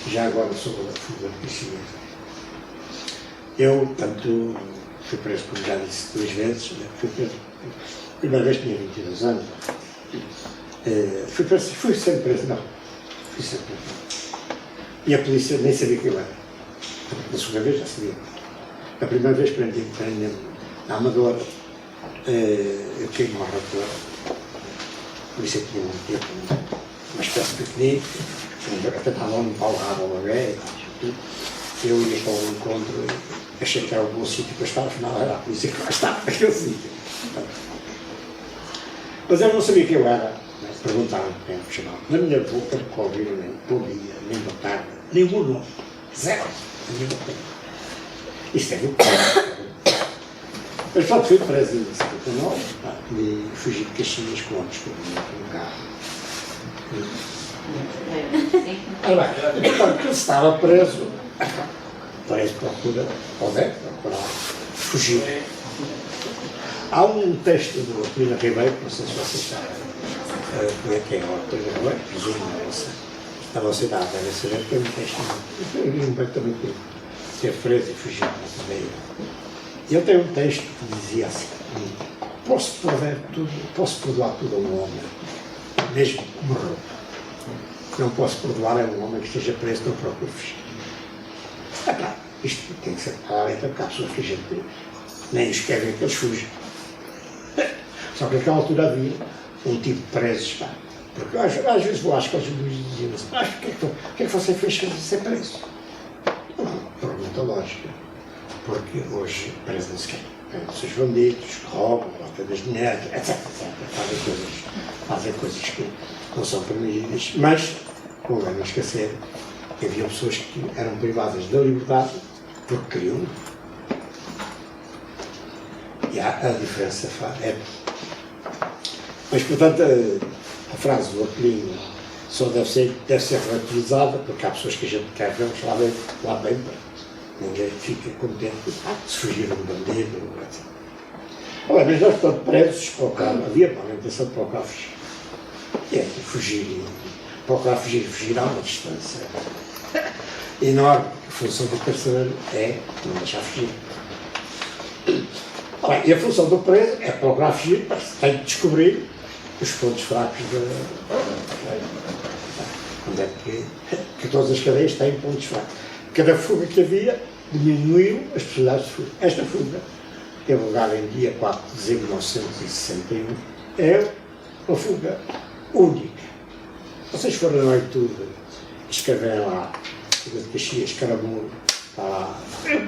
Já agora sobre a fuga de conhecimento. Eu, tanto fui preso, como já disse 2 vezes, fui preso, a primeira vez tinha 22 anos, fui sempre preso, não, fui sempre preso. E a polícia nem sabia que eu era. Na segunda vez já sabia. A primeira vez prendi-me na Amadora, eu tinha uma relatora, a polícia tinha uma espécie de piquenique, até estava um pau rabo uma vez, eu ia para o encontro, achei que era um bom sítio para estar, afinal era a polícia que lá estava naquele sítio. Mas eu não sabia que eu era, perguntaram-me quem me chamava. Na minha boca nunca ouviram nem bom dia, nem boa tarde, nem o meu nome, zero, nem boa tarde. Isto é muito Eu só fui preso em 79 e fugi de Caxias com outros que vinham com um carro. Ora bem, portanto, ele estava preso procura, ou deve procurar, fugir. Há um texto do Plínio Ribeiro, não sei se vocês sabem como é que é o Plínio Ribeiro, presumo, a vossa idade deve saber, que é um texto completamente que esteve preso e fugiu na cadeia. E ele tem um texto que dizia assim: posso perdoar tudo a um homem, mesmo que morreu. O que não posso perdoar é um homem que esteja preso no próprio fugir. É claro, isto tem que ser claro, então, porque há pessoas que a gente nem os quer ver que eles fugem. Só que naquela altura havia um tipo de presos, pá. Porque às vezes vou às coisas e diziam assim: mas o que é que você fez sem ser preso? Não, pergunta lógica. Porque hoje preso não se quer. São os bandidos que roubam, roubam das mulheres, etc. Fazem coisas que não são permitidas. Mas, não vamos esquecer que havia pessoas que eram privadas da liberdade porque queriam. E há a diferença é. Mas, portanto, a frase do Apelino só deve ser relativizada, porque há pessoas que a gente quer ver lá bem para ninguém fica contente se fugir um bandido, etc. Olha, mas nós, portanto, presos para o carro, havia uma orientação para o carro fugir. E é fugir, procurar fugir a uma distância enorme. A função do carcereiro é não deixar fugir. Bem, e a função do preso é procurar fugir, mas tem de descobrir os pontos fracos onde é que todas as cadeias têm pontos fracos. Cada fuga que havia diminuiu as possibilidades de fuga. Esta fuga teve lugar em dia 4 de dezembro de 1961. É uma fuga única. Vocês foram na noite escreverem lá, fuga de Caxias, Caramulo, está lá.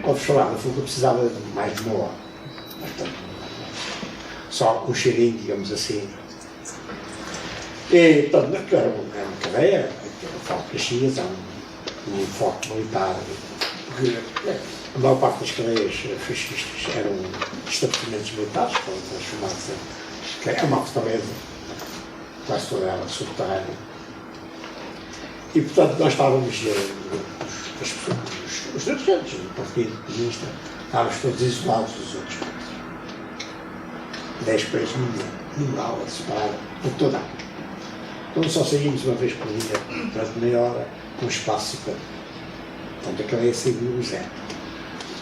Pode falar, a fuga precisava de mais de uma hora. Portanto, só um cheirinho, digamos assim. E, portanto, é uma cadeia, eu falo de Caxias, há um foco militar. A maior parte das cadeias fascistas eram estabelecimentos militares, foram transformados em. É uma fortaleza, quase toda ela subterrânea. E, portanto, nós estávamos, os dirigentes do Partido Comunista, estávamos todos isolados dos outros. 10 presos, nenhuma aula separada, por toda a. Então só saímos uma vez por dia, durante meia hora, com espaço para. Portanto, a cadeia saiu zero.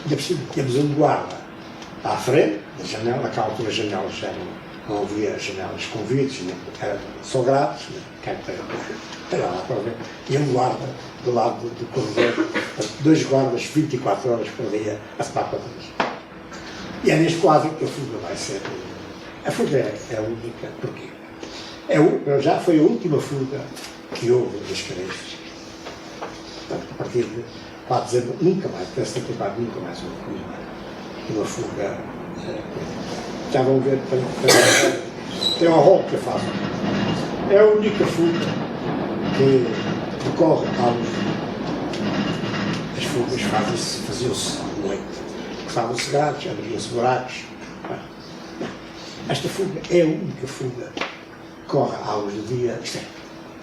E por cima tínhamos um guarda à frente da janela, naquela altura as janelas não havia janelas com vidros, eram só grades, para lá para ver. E um guarda do lado do corredor, 2 guardas 24 horas por dia a separar para trás. E é neste quadro que a fuga vai ser. A fuga é a única, porquê? Já foi a última fuga que houve das cadeias. Portanto, a partir de 4 de dezembro, nunca mais, até 74, nunca mais houve uma fuga. Já vão ver, tem uma rol que eu faço. É a única fuga que decorre à luz. As fugas faziam-se à noite. Estavam-se grades, abriam-se buracos. Esta fuga é a única fuga que corre à luz do dia.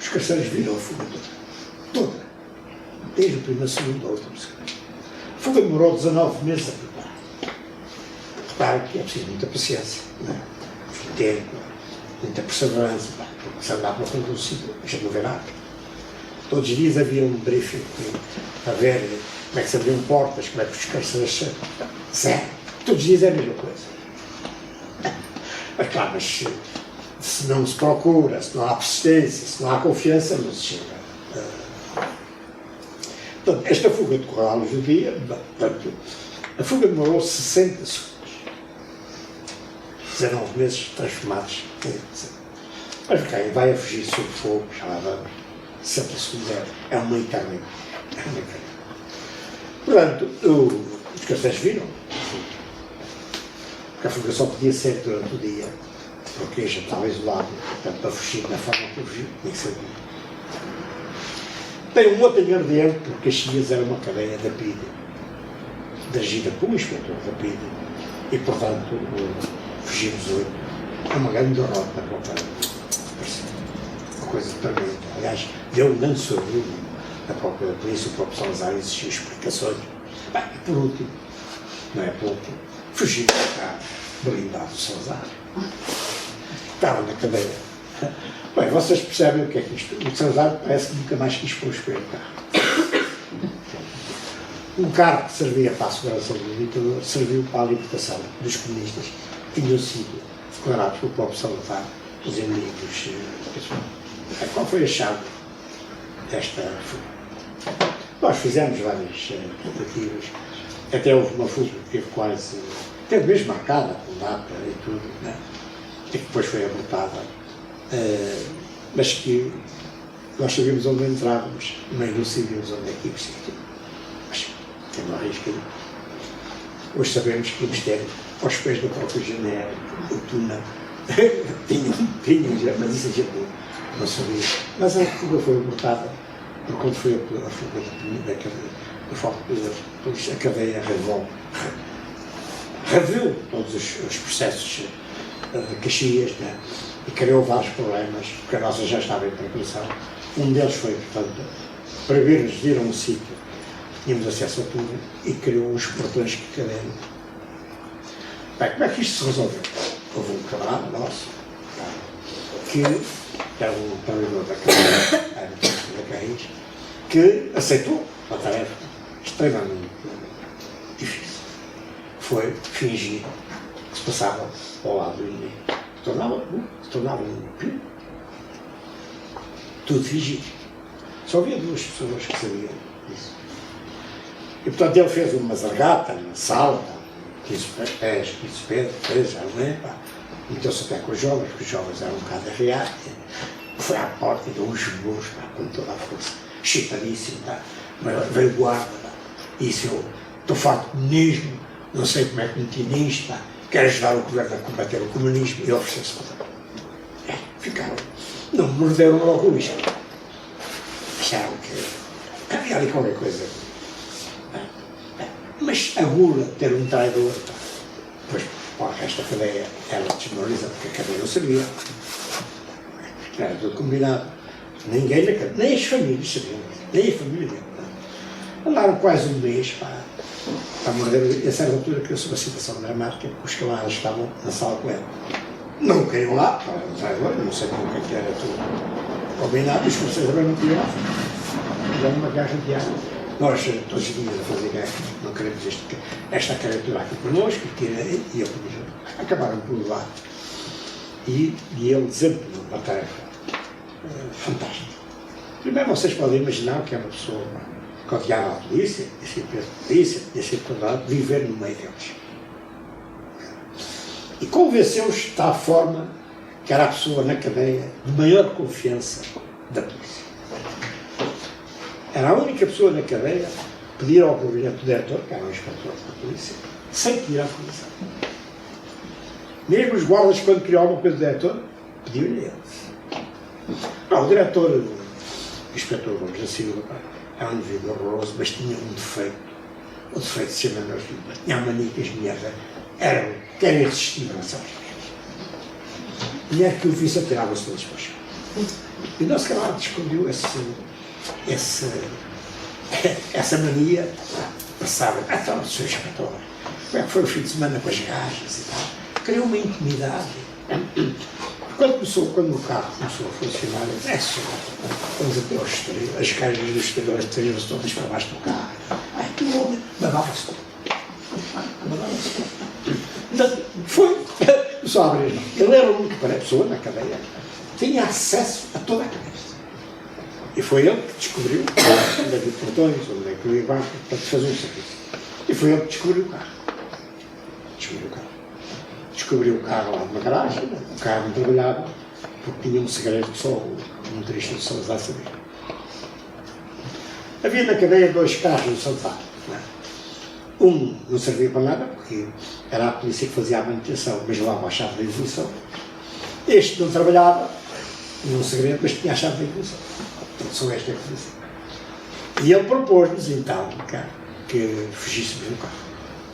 Os carcereiros viram a fuga toda. Desde o primeiro segundo ao último segundo. A fuga demorou 19 meses a preparar. Repare que é preciso muita paciência, muito tempo, muita perseverança, porque se andar para frente do sítio, a gente não vê nada. Todos os dias havia um briefing para ver como é que se abriam portas, como é que os carcereiros se. Todos os dias é a mesma coisa. Mas claro, se não se procura, se não há persistência, se não há confiança, não se chega. Portanto, esta fuga decorreu à luz do dia, portanto, a fuga demorou 60 segundos. 19 meses transformados em 60. Mas quem vai a fugir sob fogo, já lá vamos, 60 segundos é uma eternidade. Portanto, os carcereiros viram, porque a fuga só podia ser durante o dia, porque já estava isolado, portanto, para fugir na forma que eu fugi, tinha que ser dia. Tem um outro ingrediente, porque Caxias era uma cadeia da PIDE, dirigida por um inspetor da PIDE, E, portanto, fugimos hoje. É uma grande derrota para o país. Uma coisa tremenda. Aliás, deu um grande sorriso a própria polícia, o próprio Salazar exigiu explicações. Bem, e por último, não é por último, fugimos cá, blindado do Salazar. Estava na cadeia. Bem, vocês percebem o que é que isto? O Salazar parece que nunca mais quis pôr o espelho no carro. Um carro que servia para a segurança do ditador serviu para a libertação dos comunistas que tinham sido declarados pelo próprio Salazar os inimigos. Qual foi a chave desta fuga? Nós fizemos várias tentativas, até houve uma fuga que teve quase, teve mesmo marcada com data e tudo, né? E que depois foi abortada, mas que nós sabíamos onde entrávamos, mas não sabíamos onde é que íamos ser. Mas tem uma risca. Hoje sabemos que íamos ter aos pés da própria janela, o túnel, tinha, mas isso a gente não sabia. Mas a fuga foi abortada, porque quando foi a fuga a cadeia revelou todos os processos de Caxias, né? E criou vários problemas, porque a nossa já estava em preparação. Um deles foi, portanto, proibir-nos de ir a um sítio, tínhamos acesso a tudo, e criou uns portões que caderam. Bem, como é que isto se resolveu? Houve um camarada nosso, que era um trabalhador da cadeia, da Carris, que aceitou uma tarefa extremamente difícil. Foi fingir que se passava ao lado do inimigo. Se tornava um tudo fingido. Só havia duas pessoas que sabiam disso. E, portanto, ele fez uma zargata na sala, 15 pés, 15 pés, já não é? Meteu-se até com os jovens, porque os jovens eram um bocado arriados. Foi à porta e deu uns murros, com toda a força, chitadíssimo, veio guarda, e disse: eu estou farto de comunismo, não sei como é que meti nisto, quero ajudar o governo a combater o comunismo, e ofereceu-se para ficaram, não morderam logo o isco. Acharam que havia ali qualquer coisa. Mas a gula de ter um traidor, pois, para o resto da cadeia, ela desmoraliza, porque a cadeia não sabia. Era tudo combinado. Ninguém na cadeia, nem as famílias sabiam, nem a família dele. Andaram quase um mês para morder, e a certa altura criou-se uma situação dramática, porque os camaradas estavam na sala com ela. Não queriam lá, não sabiam o que era tudo combinado, e os professores também não queriam lá. Fizeram uma guerra de ar. Nós, todos os dias, a fazer guerra, não queremos esta criatura aqui connosco, e eu comigo. Acabaram por levar. E ele desempenhou uma tarefa fantástica. Primeiro, vocês podem imaginar que é uma pessoa que odiava a polícia, tinha sido condenado, viver no meio deles. E convenceu-os de tal forma que era a pessoa na cadeia de maior confiança da polícia. Era a única pessoa na cadeia que pedir ao gabinete do diretor, que era o inspetor da polícia, sem pedir à polícia. Mesmo os guardas, quando queriam alguma coisa do diretor, pediam-lhe a ele. Não, o diretor, o inspetor Gomes da Silva, era um indivíduo horroroso, mas tinha um defeito. O defeito se chama meus filhos. Tinha a mania que as mulheres eram irresistíveis. Mulher que o visse atirava-se todas para o chão. E o nosso camarada descobriu essa mania, passava, então, o seu inspetor, como é que foi o fim de semana com as gajas e tal, criou uma intimidade. Quando o carro começou a funcionar, eu disse: só, vamos até ao exterior, as caixas dos exteriores teriam-se todas para baixo do carro. Ai, que homem, babava-se tudo. Então, foi, começou a abrir. Ele era a única pessoa na cadeia, tinha acesso a toda a cadeia. E foi ele que descobriu onde é que os portões, onde é que o Ivan, para fazer um serviço. E foi ele que descobriu o carro. Descobriu o carro lá numa garagem, o carro não trabalhava, porque tinha um segredo que só o motorista do Salazar sabia. Havia na cadeia dois carros do Salazar. Um não servia para nada, porque era a polícia que fazia a manutenção, mas levava a chave da evolução. Este não trabalhava, tinha um segredo, mas tinha a chave da evolução. Portanto, só esta é a polícia. E ele propôs-nos, então, que fugíssemos do carro.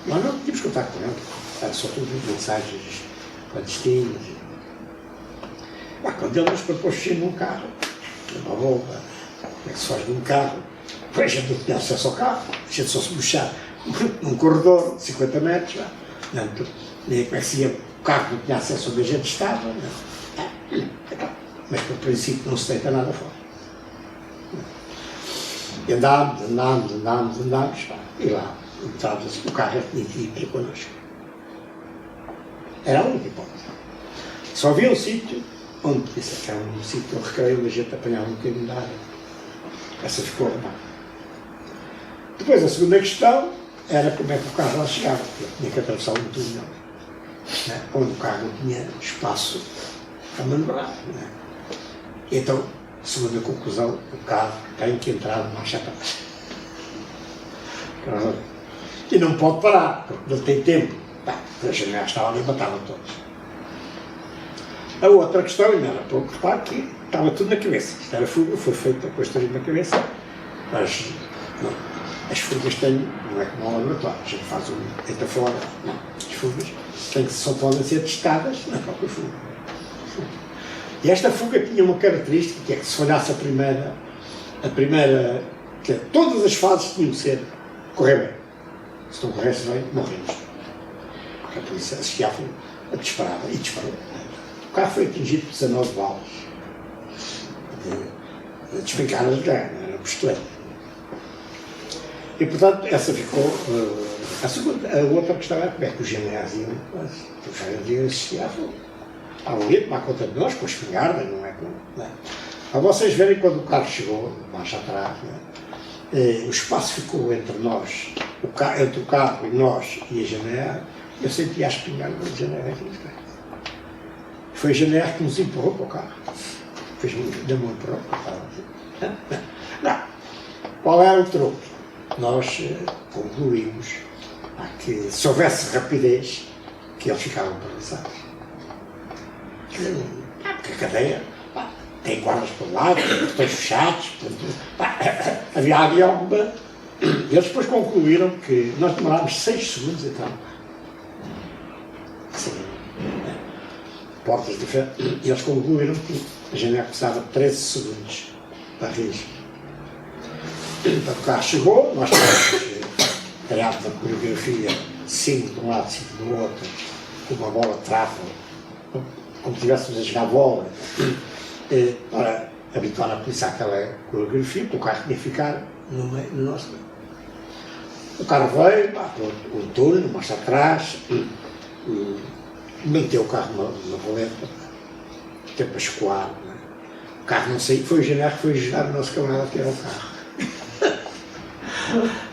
Nós não tínhamos contato com ele, era só tudo mensagens clandestinas. Quando ele nos propôs mexer num carro, uma roupa, como é que se faz num carro? A gente não tinha acesso ao carro, a gente só se puxar num corredor de 50 metros, não, nem como é que se ia, o carro não tinha acesso onde a gente estava, não. Mas por princípio não se deita nada fora. E andámos, e lá entrávamos assim, o carro tinha que ir para connosco. Era a única hipótese. Só havia um sítio onde, isso era um sítio de recreio, onde a gente apanhava um bocadinho de água. Essa ficou arrumada. Depois a segunda questão era como é que o carro lá chegava, porque tinha que atravessar um túnel, né, onde o carro não tinha espaço para manobrar. Né. Então, segunda conclusão, o carro tem que entrar de marcha atrás. E não pode parar, porque não tem tempo. A janela estava ali e matavam todos. A outra questão, ainda era pouco, repare que estava tudo na cabeça. Isto era fuga, foi feita com a história na cabeça, mas não, as fugas têm, não é como ao laboratório, a gente faz deita fora, não, as fugas só podem ser testadas na própria fuga. E esta fuga tinha uma característica, que é que se olhasse a primeira, que todas as fases tinham que ser, correr bem. Se não corresse bem, morremos. Porque a polícia associava, disparava e disparou. O carro foi atingido por 19 balas de despencadas de guerra, era pistoleiro. E portanto, essa ficou. A outra questão era como é que os generais iam, os generais iam assistir à fuga. Estavam ali a tomar conta de nós com a espingarda, não é? Não é? Para vocês verem, quando o carro chegou, marcha atrás, o espaço ficou entre nós, entre o carro e nós e a janela, eu sentia a espingarda da janela aqui no frente. Foi a janela que nos empurrou para o carro. Deu-me um empurrão para o carro. Não. Qual era o truque? Nós concluímos que se houvesse rapidez, que eles ficavam paralisados. Porque a cadeia tem guardas para o lado, tem portões fechados, portanto, havia alguma. Eles depois concluíram que nós demorámos 6 segundos então. Portas diferentes. E eles concluíram que a janela precisava de 13 segundos para reagir. Então o carro chegou, nós tínhamos criado na coreografia 5 de um lado, 5 do outro, com uma bola de trava, como se estivéssemos a jogar bola, para habituar a polícia àquela coreografia, porque o carro tinha que ficar no nosso meio. O carro veio, um túnel, marcha atrás, meteu o carro na roleta, até para escoar. Né? O carro não saiu, foi o general que foi ajudar o nosso camarada que era o carro.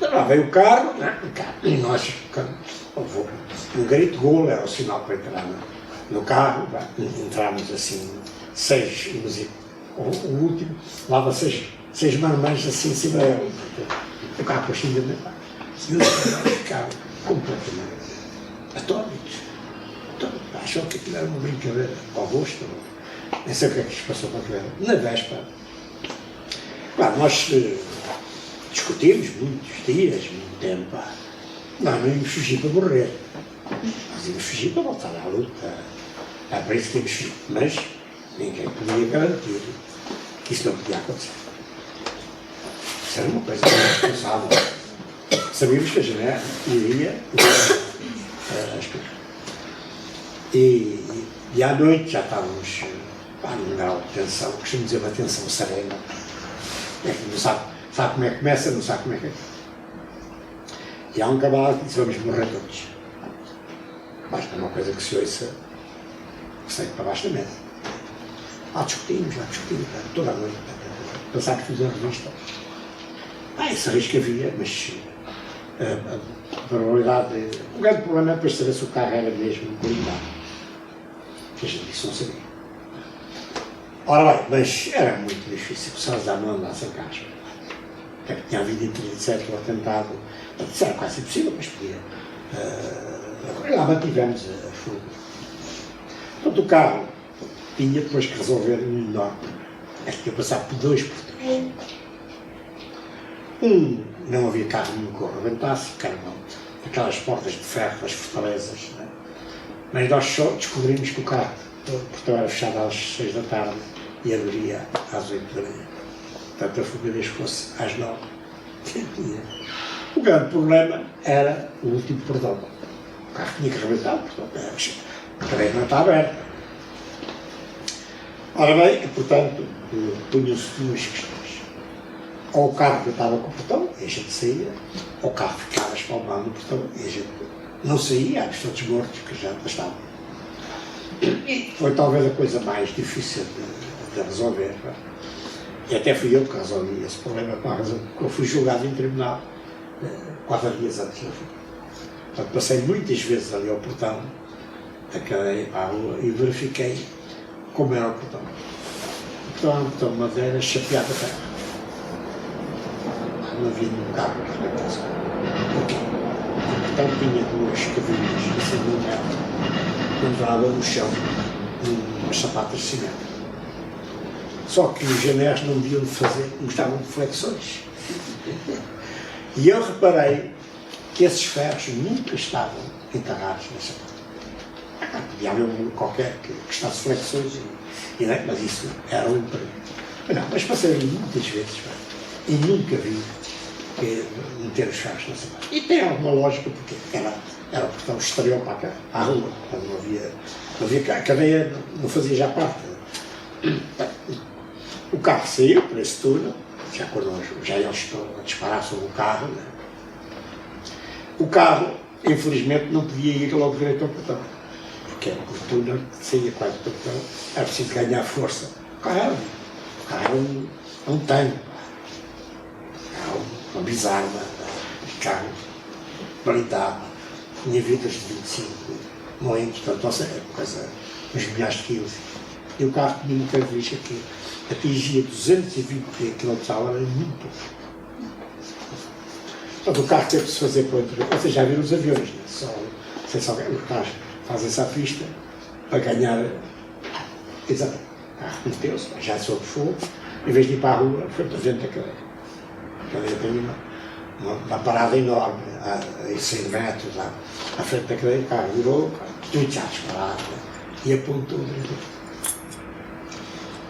Lá veio o carro, né? E nós, um grito de golo era o sinal para entrar no carro, entramos assim, 6, o último, lava 6 marmanjos assim em cima dele. O carro depois ainda e os caras ficaram completamente atónitos. Achou que aquilo era uma brincadeira ao rosto, nem sei o que é que se passou com aquilo. Na véspera, claro, nós discutimos muitos dias, muito tempo. Nós não íamos fugir para morrer, nós íamos fugir para voltar à luta. Para isso que íamos fugir, mas ninguém podia garantir que isso não podia acontecer. Isso era uma coisa irresponsável. Sabíamos que a janela iria e à noite já estávamos num grau de tensão, costumo dizer uma tensão serena. Não sabe como é que começa, não sabe como é que é. E há um cavalo que diz: vamos morrer todos. Basta uma coisa que se ouça, que sai para baixo da mesa. Lá discutimos, toda a noite. Pensámos que fizemos revista. Esse risco havia, mas a probabilidade. O grande problema é depois saber se o carro era mesmo blindado. Que a gente disse não sabia. Ora bem, mas era muito difícil, o Salazar não andasse em casa. Tinha havido em 37 o atentado, isso era quase impossível, mas podia. Lá mantivemos a fuga. Portanto, o carro tinha depois que resolver um enorme. É que ia passar por 2 portões. Não havia carro nenhum que o arrebentasse, que era aquelas portas de ferro das fortalezas, né? Mas nós só descobrimos que o portão era fechado às 6 da tarde e abriria às 8 da manhã. Portanto, a fuga desde que fosse às 9. O grande problema era o último portão. O carro tinha que arrebentar, portanto, a cadeia não está aberta. Ora bem, portanto, punham-se duas questões. Ou o carro estava com o portão e a gente saía, ou o carro ficava espalmado no portão e a gente não saía, há todos mortos que já estavam. E foi talvez a coisa mais difícil de resolver. E até fui eu que resolvi esse problema, porque eu fui julgado em tribunal 4 dias antes da fuga. Portanto, passei muitas vezes ali ao portão da cadeia para a rua e verifiquei como era o portão. O portão era um portão de madeira chapeado a terra. Não havia nenhum carro na casa. Porquê? O portão tinha 2 cavilhas de 5 metros, pendurada no chão, umas sapatas de cimento. Só que os janelas não deviam fazer, não estavam de flexões. E eu reparei que esses ferros nunca estavam enterrados na sapata. Podia haver um qualquer que estasse flexões, mas isso era um perigo. Mas passei muitas vezes e nunca vi meter os ferros na sapata. E tem alguma lógica, porque era o portão exterior para a rua, quando não havia a cadeia, não fazia já parte. O carro saiu por esse túnel, já quando já eles estão a disparar sobre o carro. Né? O carro, infelizmente, não podia ir logo direito ao portão, porque o túnel saía quase do portão, era preciso ganhar força. O carro é um tanque, é uma bizarra de carro blindado, tinha vidas de 25 moinhos, portanto, é uma coisa, uns milhares de quilos. E o carro tinha uma característica que atingia 220 km/h em muito pouco. Portanto, o carro teve que se fazer por entre. Vocês já viram os aviões, né? Os carros fazem-se à pista para ganhar. Exatamente. O carro meteu-se, já sob fogo, em vez de ir para a rua, foi para dentro da cadeia. A cadeia tem uma parada enorme, a 100 metros à frente da cadeia, o carro virou, tudo já disparado, e apontou dentro.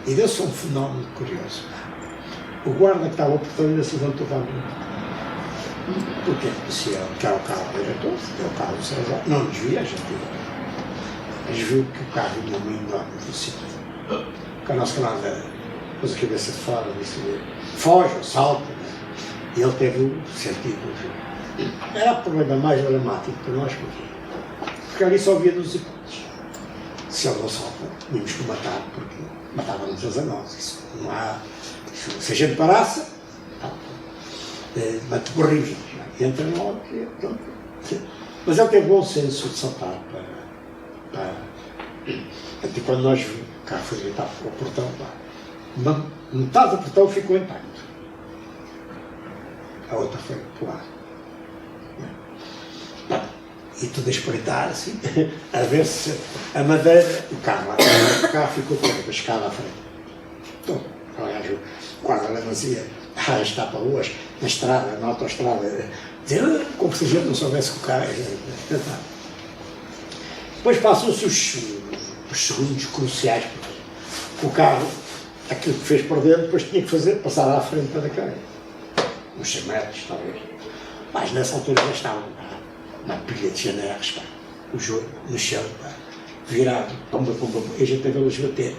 E deu-se um fenómeno curioso. O guarda que estava ao portão ainda se levantou para mim. Porque que era o carro do diretor, que era o carro do César, não nos via, a gente via. Mas viu que o carro tinha uma enorme velocidade. Que a nossa camarada pôs a cabeça de fora, disse: foge, salta. Né? E ele teve o sentido. Era o problema mais dramático para nós, porque ali só havia 2 hipóteses. Se ele não salta, tínhamos que o matar, porque matávamos a nós. Isso não há. Se a gente parasse, morríamos. Entra logo. Mas ele teve bom senso de saltar até quando nós vimos, o carro foi deitado para o portão, metade do portão ficou intacto. A outra foi para o ar. E tudo a espreitar assim, a ver se a madeira, o carro ficou todo, a escada à frente. Todo. Aliás, quase a vazia, está para ruas, na estrada, na autoestrada, como se a gente não soubesse que o carro era. Depois passam-se os segundos cruciais, porque o carro, aquilo que fez por dentro, depois tinha que passar à frente da cadeia. Uns 100 metros, talvez. Mas nessa altura já estava uma pilha de janelas, o jogo no chão, virado, pomba, e a gente teve a bater.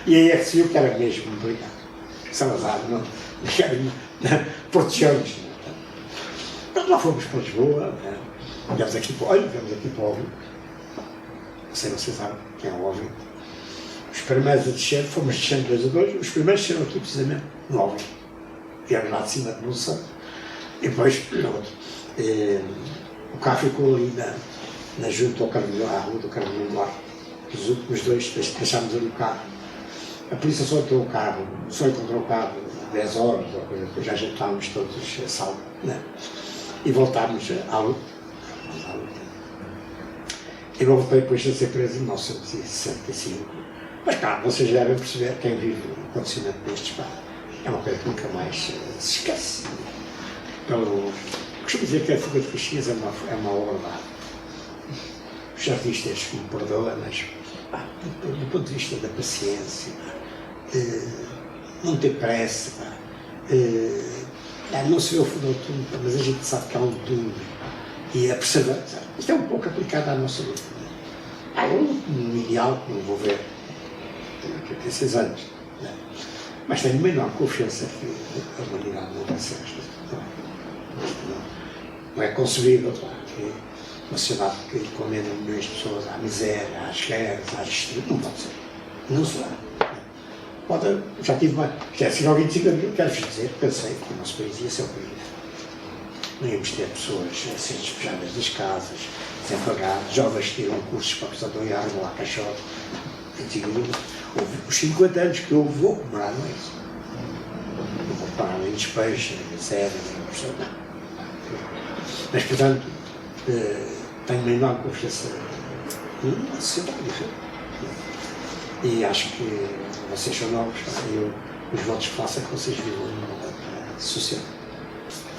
E aí é que se viu que era mesmo complicado. Salazar, não protegeu-nos. Então lá fomos para Lisboa, viemos aqui para o Óbvio. Não sei se vocês sabem quem é o Óbvio. Os primeiros a descer, fomos descendo 2 a 2, os primeiros desceram aqui precisamente no Óbvio. Vieram lá de cima de Bolsa, e depois no outro. O carro ficou ali junto ao Carvalho, à rua do Carvalho do Ar. Os últimos 2 deixámos ali o carro. A polícia só encontrou o carro 10 horas, depois já estávamos todos a salvo, né? E voltámos à luta. Eu voltei depois a ser preso em 1965. Mas claro, vocês devem perceber, quem vive um acontecimento destes, é uma coisa que nunca mais se esquece. Pelo que costumo dizer que a Fuga de Caxias é uma obra de arte. Os artistas me perdoam, mas do ponto de vista da paciência, não ter pressa, não se vê o fundo do túnel, mas a gente sabe que há um túnel e a perseverança. Isto é um pouco aplicado à nossa luta. Um ideal que não vou ver, tenho 86 anos, né? Mas tenho menor confiança que a humanidade não vai ser esta. Não é concebível, que uma sociedade que condena milhões de pessoas à miséria, às guerras, às destruições, não pode ser. Não será. Já tive mais. Já se ao 25 de abril, quero-vos dizer, pensei que o nosso país ia ser o país. Não íamos ter pessoas a ser despejadas das casas, sem pagar, jovens que tiram cursos para precisar de um ar lá, caixote. Houve os 50 anos que eu vou comemorar, não é isso? Não vou parar nem despejo, nem miséria, nem pessoa, não. Mas, portanto, tenho uma enorme confiança na sociedade. E acho que vocês são novos, os votos que faço é que vocês vivam numa sociedade.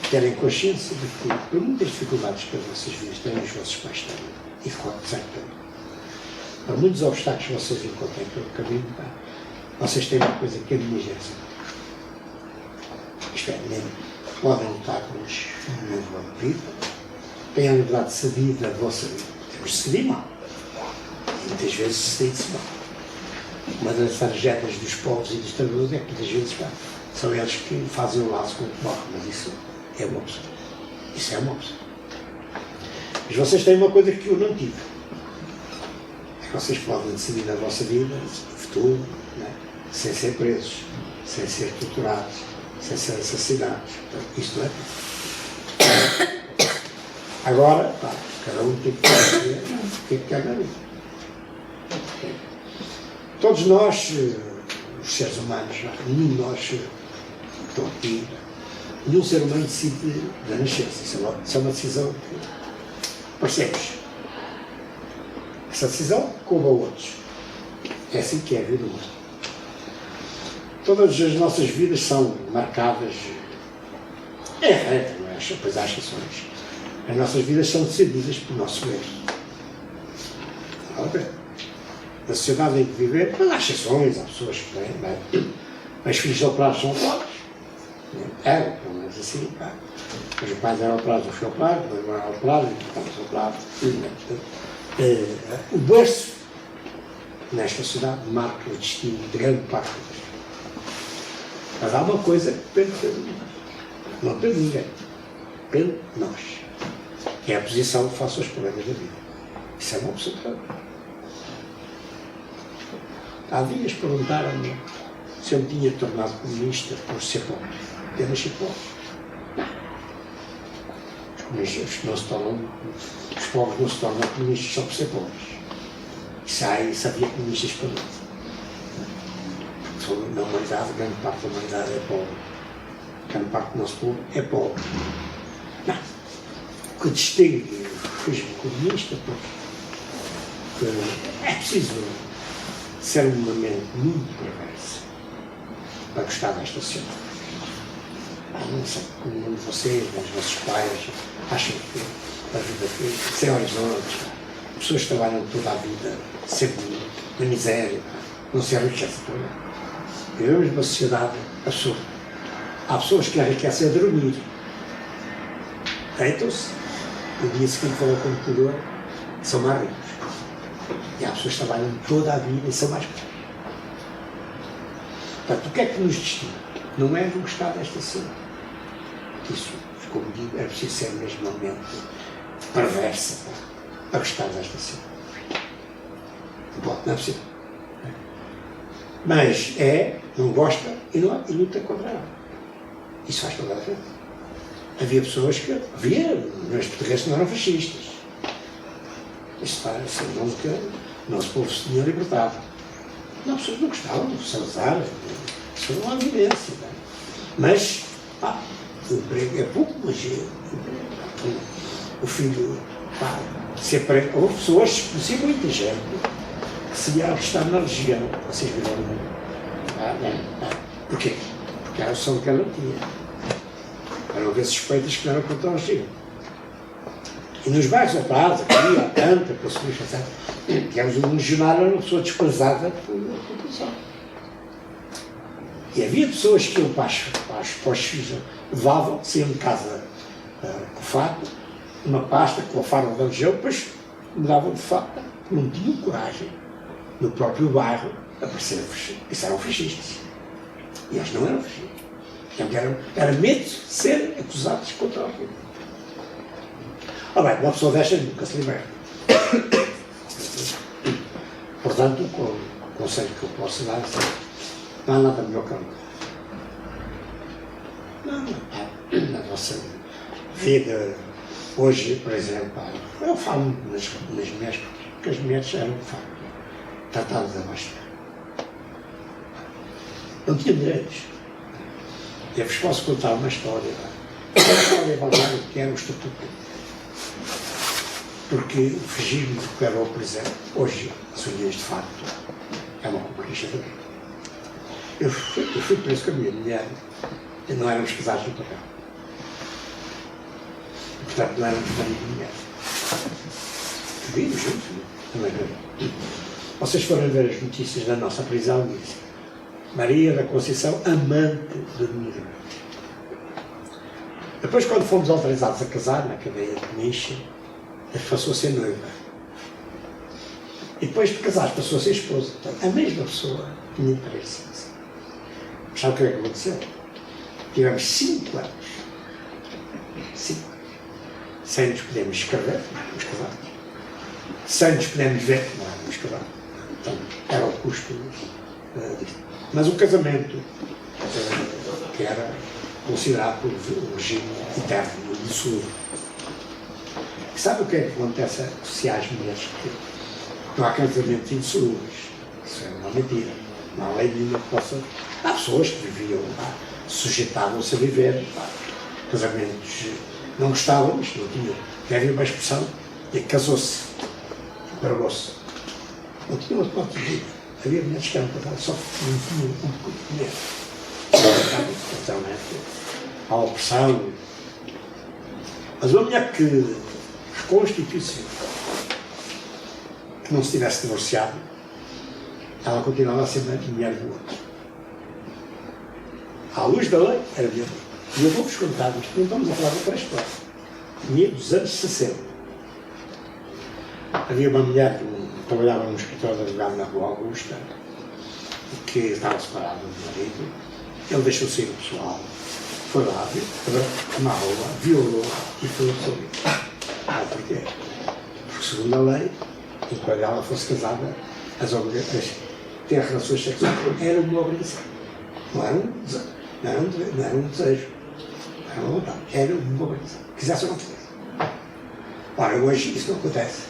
Terem consciência de que, por muitas dificuldades que vocês vivem, têm os vossos pais têm, e sempre. Por muitos obstáculos que vocês encontrem pelo caminho, vocês têm uma coisa que é a minha geração. Isto é, podem lutar com os não vão pedir, têm a liberdade de sair da vossa vida. Temos de seguir mal. E muitas vezes se de mal. Uma das tragédias dos povos e dos trabalhadores é que muitas vezes são eles que fazem o laço com o que morre, mas isso é uma opção. Isso é uma opção. Mas vocês têm uma coisa que eu não tive. É que vocês podem decidir a vossa vida, o futuro, né? Sem ser presos, sem ser torturados, sem ser assassinados. Portanto, isto não é. Agora, cada um tem que fazer o que quer na vida. Todos nós, os seres humanos, nenhum de nós, estou aqui, nenhum ser humano decide da nascença. Isso é uma decisão que percebes. Essa decisão coube a outros. É assim que é a vida humana. Todas as nossas vidas são marcadas, é reta, não é? Pois há exceções. As nossas vidas são decididas pelo nosso erro. Na sociedade em que viver, mas há exceções, há pessoas que têm, mas filhos operados são operados. Eram, pelo menos assim, Mas os pais eram operados, eu fui operado, o meu irmão era operado, estamos operados. O berço, nesta sociedade, marca o destino de grande parte das pessoas. Mas há uma coisa que depende de mim. Não depende de ninguém. Depende de nós. Que é a posição face aos problemas da vida. Isso é uma opção para mim. Há dias perguntaram-me se eu me tinha tornado comunista por ser pobre. Eu nasci pobre. Não. Os comunistas não se tornam, os pobres não se tornam comunistas só por ser pobres. Isso havia comunistas para nós. Na humanidade, grande parte da humanidade é pobre. Grande parte do nosso povo é pobre. Não. O que distingue o regime comunista, porque é preciso ser uma mente muito perversa para gostar desta sociedade. Não sei como vocês, os vossos pais, acham que a vida aqui, sem horizontes, pessoas que trabalham toda a vida sempre na miséria, não se enriquecem toda. Vivemos numa sociedade absurda. Há pessoas que enriquecem a dormir. Deitam-se, no dia seguinte vão ao computador, são mais ricos. E há pessoas que trabalham toda a vida e são mais pobres. Portanto, o que é que nos distingue? Não é não gostar desta sociedade. Isso, como digo, é preciso ser mesmo uma mente perversa para gostar desta sociedade. Não é possível. Mas não gosta e luta contra ela. Isso faz toda a diferença. Havia pessoas que. Os portugueses não eram fascistas. Isso faz, nosso povo se tinha libertado. Não, as pessoas não gostavam do Salazar, isso foi uma evidência. Mas, o emprego é pouco, mas o filho, houve pessoas, conheci muita gente, que se ia estar na região, vocês viram. Porquê? Porque era o som que ela tinha. Para não haver suspeitas que não eram contra a região. E nos bairros atrás, aqui, a Tanta, com a Suíça, etc., digamos, o legionário era uma pessoa desprezada pela população. E havia pessoas que iam para os filhos, levavam, saíam de casa com fato, uma pasta com a farda da legião, depois mudavam de fato, não tinham coragem, no próprio bairro, a parecer fascistas. Isso eram fascistas. E eles não eram fascistas. Portanto, era medo de serem acusados contra o regime. Bem, uma pessoa desta nunca se liberta. Portanto, o conselho que eu posso dar é: não há nada melhor que a luta. Não. Na nossa vida, hoje, por exemplo, eu falo nas mulheres, porque as mulheres eram, de facto, tratadas abaixo. Não tinham direitos. Eu vos posso contar uma história. Uma história valada que era o Estatuto. Porque o regime declarou, por exemplo, hoje, as uniões de facto, é uma conquista da vida. Eu fui preso com a minha mulher e não éramos casados no papel. E, portanto, não éramos marido e mulher. Vivimos juntos, também não. Vocês forem ver as notícias da nossa prisão, diz Maria da Conceição, amante de Domingos. Depois, quando fomos autorizados a casar, na cadeia de Peniche, passou a ser noiva. E depois de casar, passou a ser esposa. Então, a mesma pessoa tinha interesse. Sabe o que é que aconteceu? Tivemos 5 anos. 5 anos. Sem nos podermos escrever, não éramos casados. Sem nos podermos ver, não éramos casados. Então, era o custo disto. Mas o casamento, que era considerado pelo regime eterno, indissoluto. Sabe o que é que acontece se às mulheres que não há casamentos indissolúveis? Isso é uma mentira. Não há lei nenhuma que possa. Há pessoas que viviam lá, sujeitavam-se a viver casamentos. Não gostavam, isto não tinha. Havia uma expressão e casou-se, embargou-se. Não tinha uma hipótese de vida. Havia mulheres que eram casadas, só que não tinham um pouco de dinheiro. A opressão. Mas uma mulher que reconstituiu-se, que não se tivesse divorciado, ela continuava a ser mulher do outro. À luz da lei, era mulher do outro. E eu vou-vos contar isto, não estamos a falar de outra história. Tinha dos anos 60. Havia uma mulher que trabalhava num escritório de advogado na Rua Augusta, que estava separada do marido. Ele deixou sair o pessoal, foi lá, amarrou-a, violou e foi absolvido. Porquê? Porque, segundo a lei, enquanto ela fosse casada, ter relações sexuais era uma obrigação. Não era um desejo. Não era um desejo. Era uma vontade. Era uma obrigação. Quisesse ou não quisesse. Ora, hoje isso não acontece.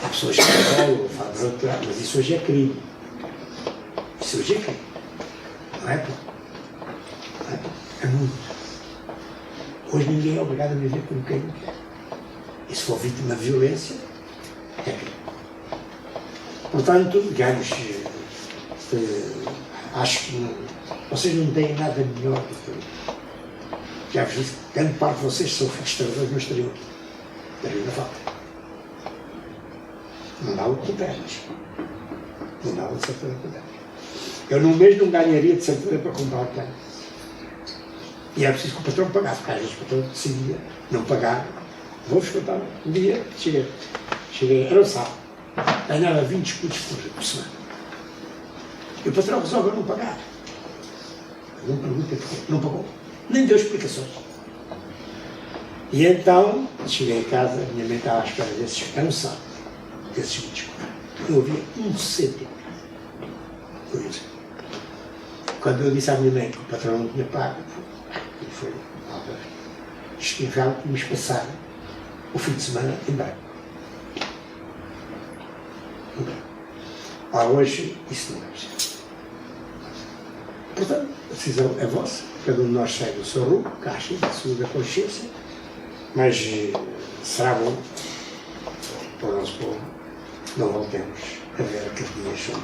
Há pessoas que falam, fazem, mas isso hoje é crime. Isso hoje é crime. Não é pouco. Não é pouco. É muito. Hoje ninguém é obrigado a viver como quem não quer. E se for vítima de violência, é crime. Portanto, digamos, acho que vocês não têm nada melhor do que eu. Já vos disse, grande parte de vocês são filhos de trabalhadores no exterior. Daí na falta. Não dá o que pernas. Não dá o de certeza para pernas. Eu num mês não ganharia de certeza para comprar o plano. E era preciso que o patrão pagasse, porque às vezes o patrão decidia não pagar. Vou-vos contar, um dia cheguei, era o sábado, ganhava 20 escudos por semana. E o patrão resolve não pagar. Não pergunta porquê, não pagou. Nem deu explicações. E então, cheguei a casa, a minha mãe estava à espera desses, era um sábado, desses 20 escudos. Não havia um cêntimo. Quando eu disse à minha mãe que o patrão não tinha pago, e foi espirrado que nos passar o fim de semana em branco. Hoje isso não é possível. Portanto, a decisão é vossa. Cada um de nós segue o seu rumo, que acha da sua consciência, mas será bom para o nosso povo não voltemos a ver aqueles dias sobre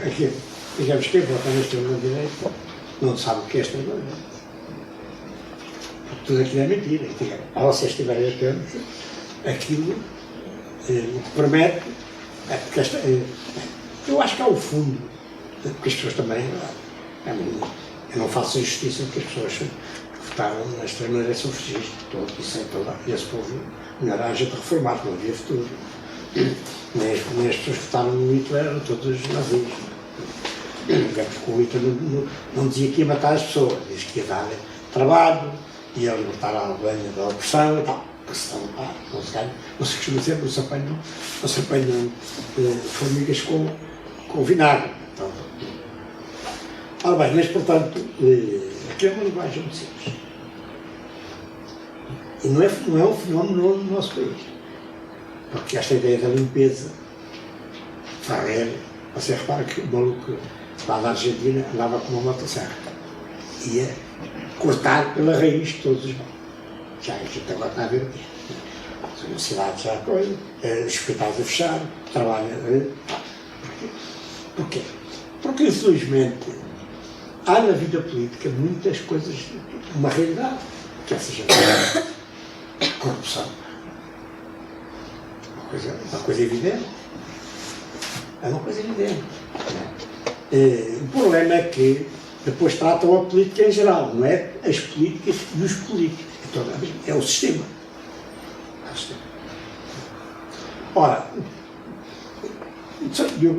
aqui, digamos que vota na extrema-direita não sabe o que é extrema-direita. tudo aquilo é mentira. A vocês estiverem atentos, aquilo o que promete é porque eu acho que há o fundo, porque as pessoas também, eu não faço injustiça porque as pessoas que votaram na extrema-direita são fascistas, todo, isso é todo, e esse povo melhor a gente reformar, não havia futuro. Nem as pessoas que votaram no Hitler eram todos nazis. Porque o Hitler não dizia que ia matar as pessoas, dizia que ia dar trabalho, ia libertar a Alemanha da opressão e tal. Porque senão não se costuma dizer, não se apanham formigas com vinagre. Então, ora bem, mas portanto, aqui é uma linguagem muito simples. E não é um fenómeno no nosso país. Porque esta ideia da limpeza, você repara que o maluco lá da Argentina andava com uma motosserra. Ia cortar pela raiz todos os maus. Já a gente agora está a ver o quê? As universidades já coisa, os hospitais a fechar, trabalho. Porquê? Porque infelizmente há na vida política muitas coisas, uma realidade, que essa já corrupção. Uma coisa evidente. É uma coisa evidente. O problema é que depois tratam a política em geral, não é as políticas e os políticos. É o sistema. É o sistema. Ora,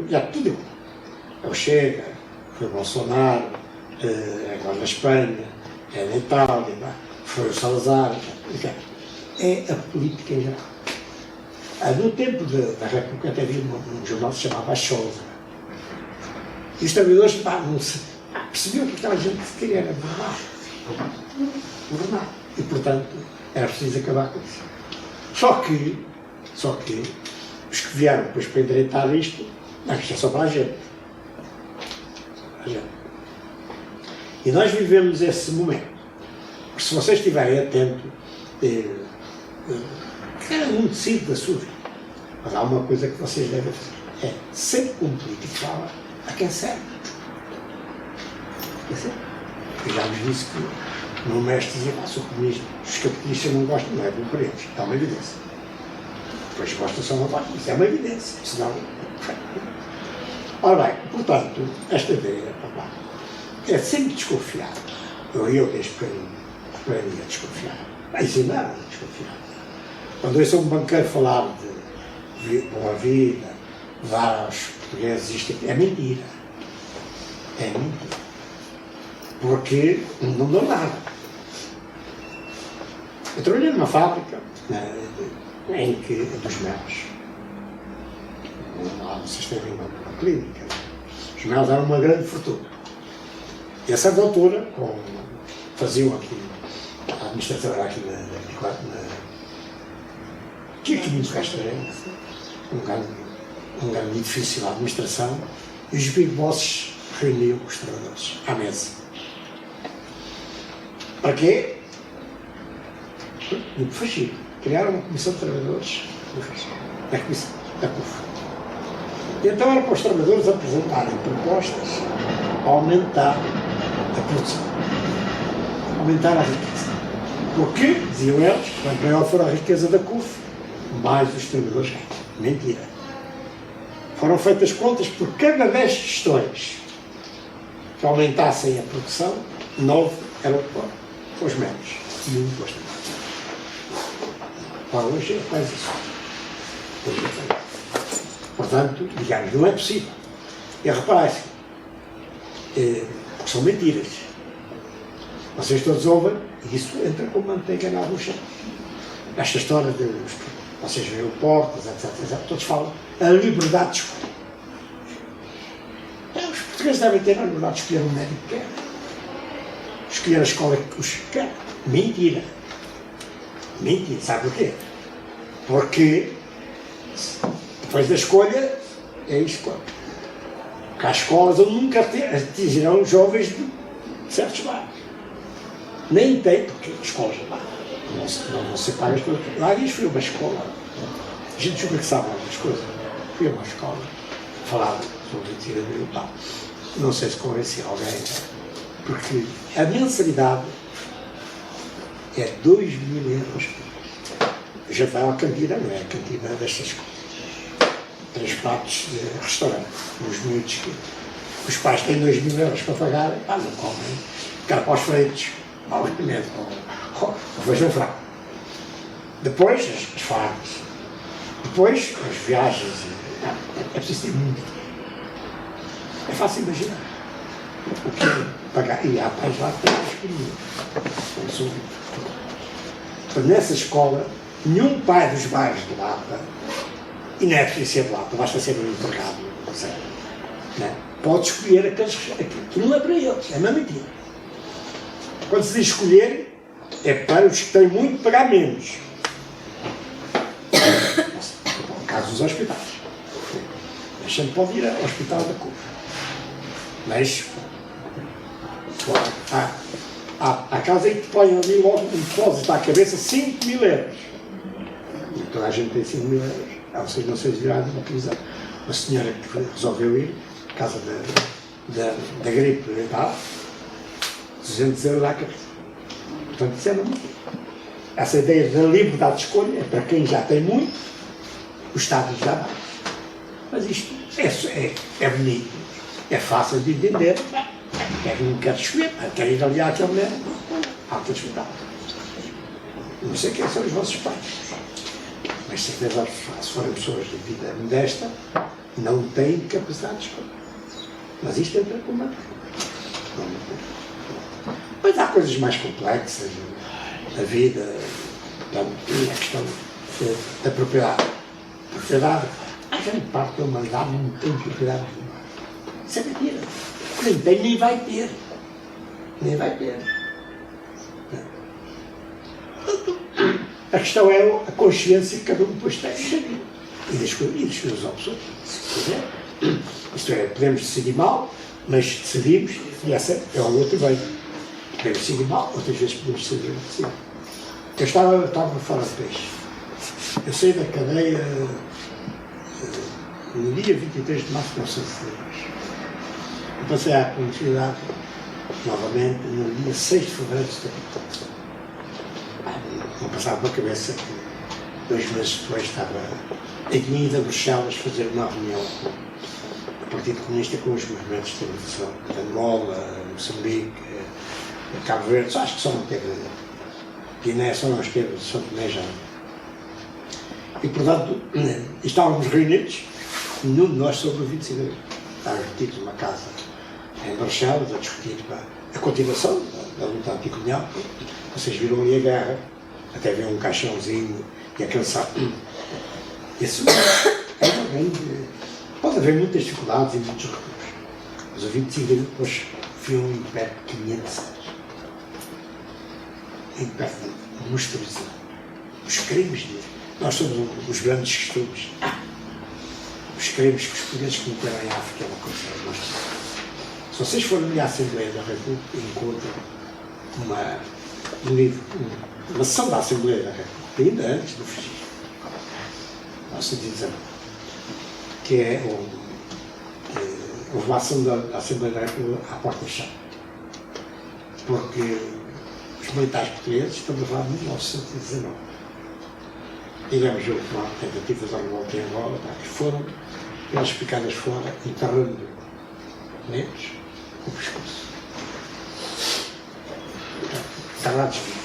já tudo é o Chega, foi o Bolsonaro, agora na Espanha, é na Itália, foi o Salazar, é a política em geral. No tempo da República até havia um jornal que se chamava A Chose. E os trabalhadores percebiam que aquela gente queria era governar. E, portanto, era preciso acabar com isso. Só que os que vieram depois para endireitar isto é só para a gente. E nós vivemos esse momento. Porque se vocês estiverem atentos, cada um decide da sua vida. Mas há uma coisa que vocês devem fazer. É sempre que um político fala a quem serve. Eu já vos disse que no mestre dizia que o comunismo, os capitalistas não gostam, não é bom para eles. É uma evidência. Depois gostam só uma parte, isso é uma evidência. Senão. Ora bem, portanto, esta ideia é sempre desconfiar. Eu desde pequenino aprendi a desconfiar. Ensinaram a desconfiar. Quando eu sou um banqueiro falar de boa vida, dar aos portugueses isto aqui, é mentira. É mentira. Porque não dão nada. Eu trabalhei numa fábrica em que, dos melos. Lá vocês têm uma clínica. Os melos eram uma grande fortuna. E a certa altura, faziam aqui, a administração era aqui aqui muito Castanheira, um grande edifício da administração, e os big bosses reuniam com os trabalhadores à mesa. Para quê? No fascismo. Criaram uma comissão de trabalhadores do fascismo, da comissão da CUF. E então era para os trabalhadores apresentarem propostas a aumentar a produção, aumentar a riqueza. Porque, diziam eles, quanto maior for a riqueza da CUF, mais os trabalhadores ganham. Mentira. Foram feitas contas por cada 10 gestões que aumentassem a produção, 9 eram para os médicos e 1 para os trabalhadores. Ora, hoje é quase isso. Hoje é quase isso. Portanto, digamos, não é possível. E reparem-se, porque são mentiras. Vocês todos ouvem, e isso entra como manteiga na bucha. Esta história de vocês veem o Portas, etc., todos falam a liberdade de escolha. Os portugueses devem ter a liberdade de escolher o médico que quer. Escolher a escola que os quer. Mentira. Mentira. Sabe porquê? Porque depois da escolha é a escolha. Porque há escolas onde nunca atingirão jovens de certos bairros. Nem tem, porque escolas lá não se paga todas. Lá diz, fui a uma escola. A gente julga que sabe algumas coisas. Fui a uma escola, falava sobre ensino ambiental. Não sei se convenci alguém, porque a mensalidade é 2.000 euros por mês. Já vai à cantina, não é a cantina destas coisas. 3 pratos de restaurante, os miúdos que os pais têm 2.000 euros para pagar, não comem. Cara para os freitos, obviamente, ou feijão fraco. Depois, as fardas. Depois, as viagens. É preciso ter muito. É fácil imaginar. O que é pagar? E há pais lá que têm experiência. Então, nessa escola, nenhum pai dos bairros de Lapa, e não é preciso ser de Lapa, basta ser um empregado, não é? Pode escolher aquilo que não é para eles, é uma mentira. Quando se diz escolher, é para os que têm muito pagar menos. No caso dos hospitais. A gente pode ir ao hospital da CUF. Mas há casos em que te põem ali logo um depósito à cabeça 5.000 euros. E toda a gente tem 5.000 euros. Há vocês não sei virar de uma prisão. Uma senhora que resolveu ir, por causa da gripe e tal, 200 euros à cabeça. Portanto, isso é muito. Essa ideia da liberdade de escolha é para quem já tem muito, o Estado lhes dá mais. Mas isto é bonito, é fácil de entender. É que não quer escolher, quer ir ali àquele médico, alto hospital. Não sei quem são os vossos pais, mas certeza, se forem pessoas de vida modesta, não têm capacidade de escolha. Mas isto entra com uma. Mas há coisas mais complexas da vida, a questão da propriedade. Propriedade. A grande parte da humanidade não tem propriedade nenhuma. Isso é mentira. Nem tem, nem vai ter. Nem vai ter. A questão é a consciência que cada um depois tem e das suas opções, se quiser. Isto é, podemos decidir mal, mas decidimos, e essa é o outro bem. Podemos decidir mal, outras vezes podemos decidir assim. Eu estava fora de peixe. Eu saí da cadeia no dia 23 de março de 1972. Eu passei à clandestinidade novamente no dia 6 de fevereiro de 70. Não passava pela cabeça que 2 meses depois eu tinha ido a Bruxelas fazer uma reunião com o Partido Comunista, com os movimentos de libertação de Angola, Moçambique, Cabo Verde, acho que só não teve Guiné, só não esteve São Tomé já. E portanto, estávamos reunidos, nenhum de nós soube o 25 de abril. Estávamos metidos numa casa em Bruxelas a discutir a continuação da luta anticolonial. Vocês viram ali a guerra, até ver um caixãozinho e a cansar. Isso é uma grande. Pode haver muitas dificuldades e muitos recursos, mas o 25 de abril depois foi um império de 500 anos. Um império de monstruosidade. Os crimes de. Nós somos os grandes costumes. Os crimes que os portugueses cometeram em África é uma coisa monstruosa. Se vocês forem à Assembleia da República, encontram um livro, uma sessão da Assembleia da República, ainda antes do fascismo, 1919, que é uma ação da Assembleia da República à porta-chave. Porque os militares portugueses estão a falar de 1919. Digamos, houve uma tentativa de revolta em Angola, que foram pelas picadas fora, enterrando negros com o pescoço. Enterrados vivos.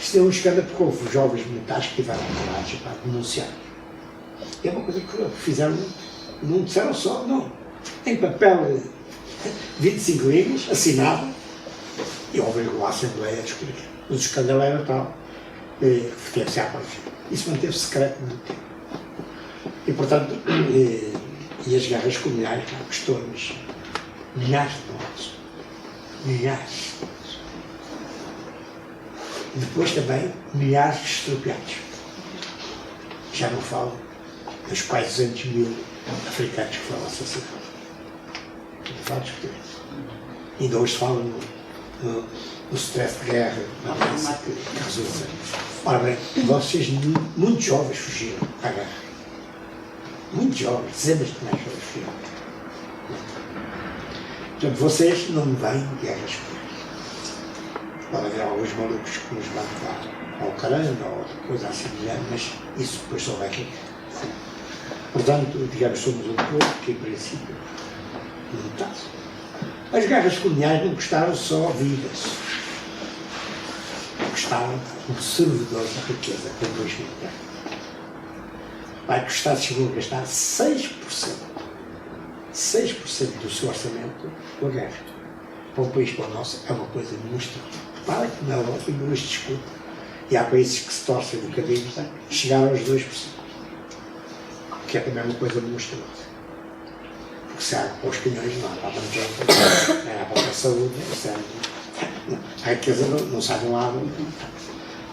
Isto é um escândalo porque houve jovens militares que tiveram coragem para denunciar. É uma coisa que fizeram, não disseram só, não. Em papel, 25 linhas, assinado, e obrigou a Assembleia a discutir. Mas o escândalo era tal, que teve-se a aparecer. Isso manteve-se secreto muito tempo. E, portanto, e as guerras coloniais custou-nos milhares de mortes. Milhares de mortes. Depois também milhares de estropiados. Já não falo dos quase 200 mil africanos que foram assassinados. Não discutir. Ainda hoje se fala no stress de guerra, na doença que resulta. Ora bem, vocês muito jovens fugiram à guerra. Muito jovens, dezenas de mais jovens fugiram. Portanto, vocês não vêm de guerras coloniais. Pode haver alguns malucos que nos vão lá ao caramba ou coisa assim, mas isso depois só vai aqui. Portanto, digamos, somos um povo que, em princípio, no caso, as guerras coloniais não custaram só vidas, custaram um servidor da riqueza, com 2 mil anos. Vai custar, chegou a gastar 6% do seu orçamento com a guerra. Para um país como o nosso é uma coisa monstruosa. Para que na Europa não se discute. E há países que se torcem um bocadinho, chegaram aos 2%. Que é também uma coisa monstruosa. Porque se há para os canhões, não há para a bandeira, não há para a saúde, a riqueza não sai de um lado.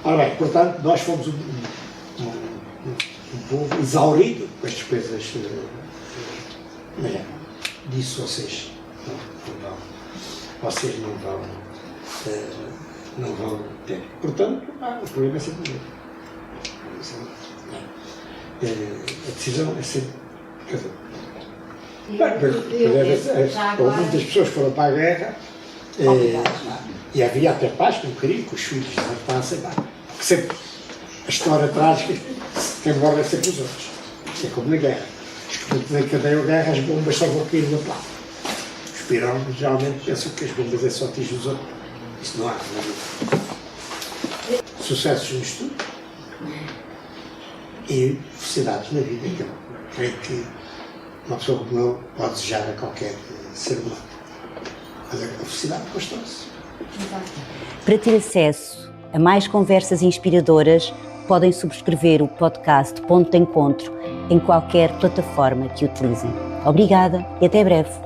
Ora bem, portanto, nós fomos um povo exaurido com estas coisas. Disso vocês não vão ter. Portanto, o problema é sempre o mesmo. A decisão é sempre. Muitas pessoas foram para a guerra e havia até pais que não queriam que os filhos não aceitar. Porque sempre a história trágica, quem morre é sempre os outros. É como na guerra. Na cadeia de guerra as bombas só vão cair do outro lado. Os pirões geralmente pensam que as bombas é só atingem os outros. Isso não há. Sucessos no estudo e felicidades na vida, que eu creio que uma pessoa como eu pode desejar a qualquer ser humano. Mas a felicidade constrói-se. Para ter acesso a mais conversas inspiradoras, podem subscrever o podcast Ponto de Encontro em qualquer plataforma que utilizem. Obrigada e até breve.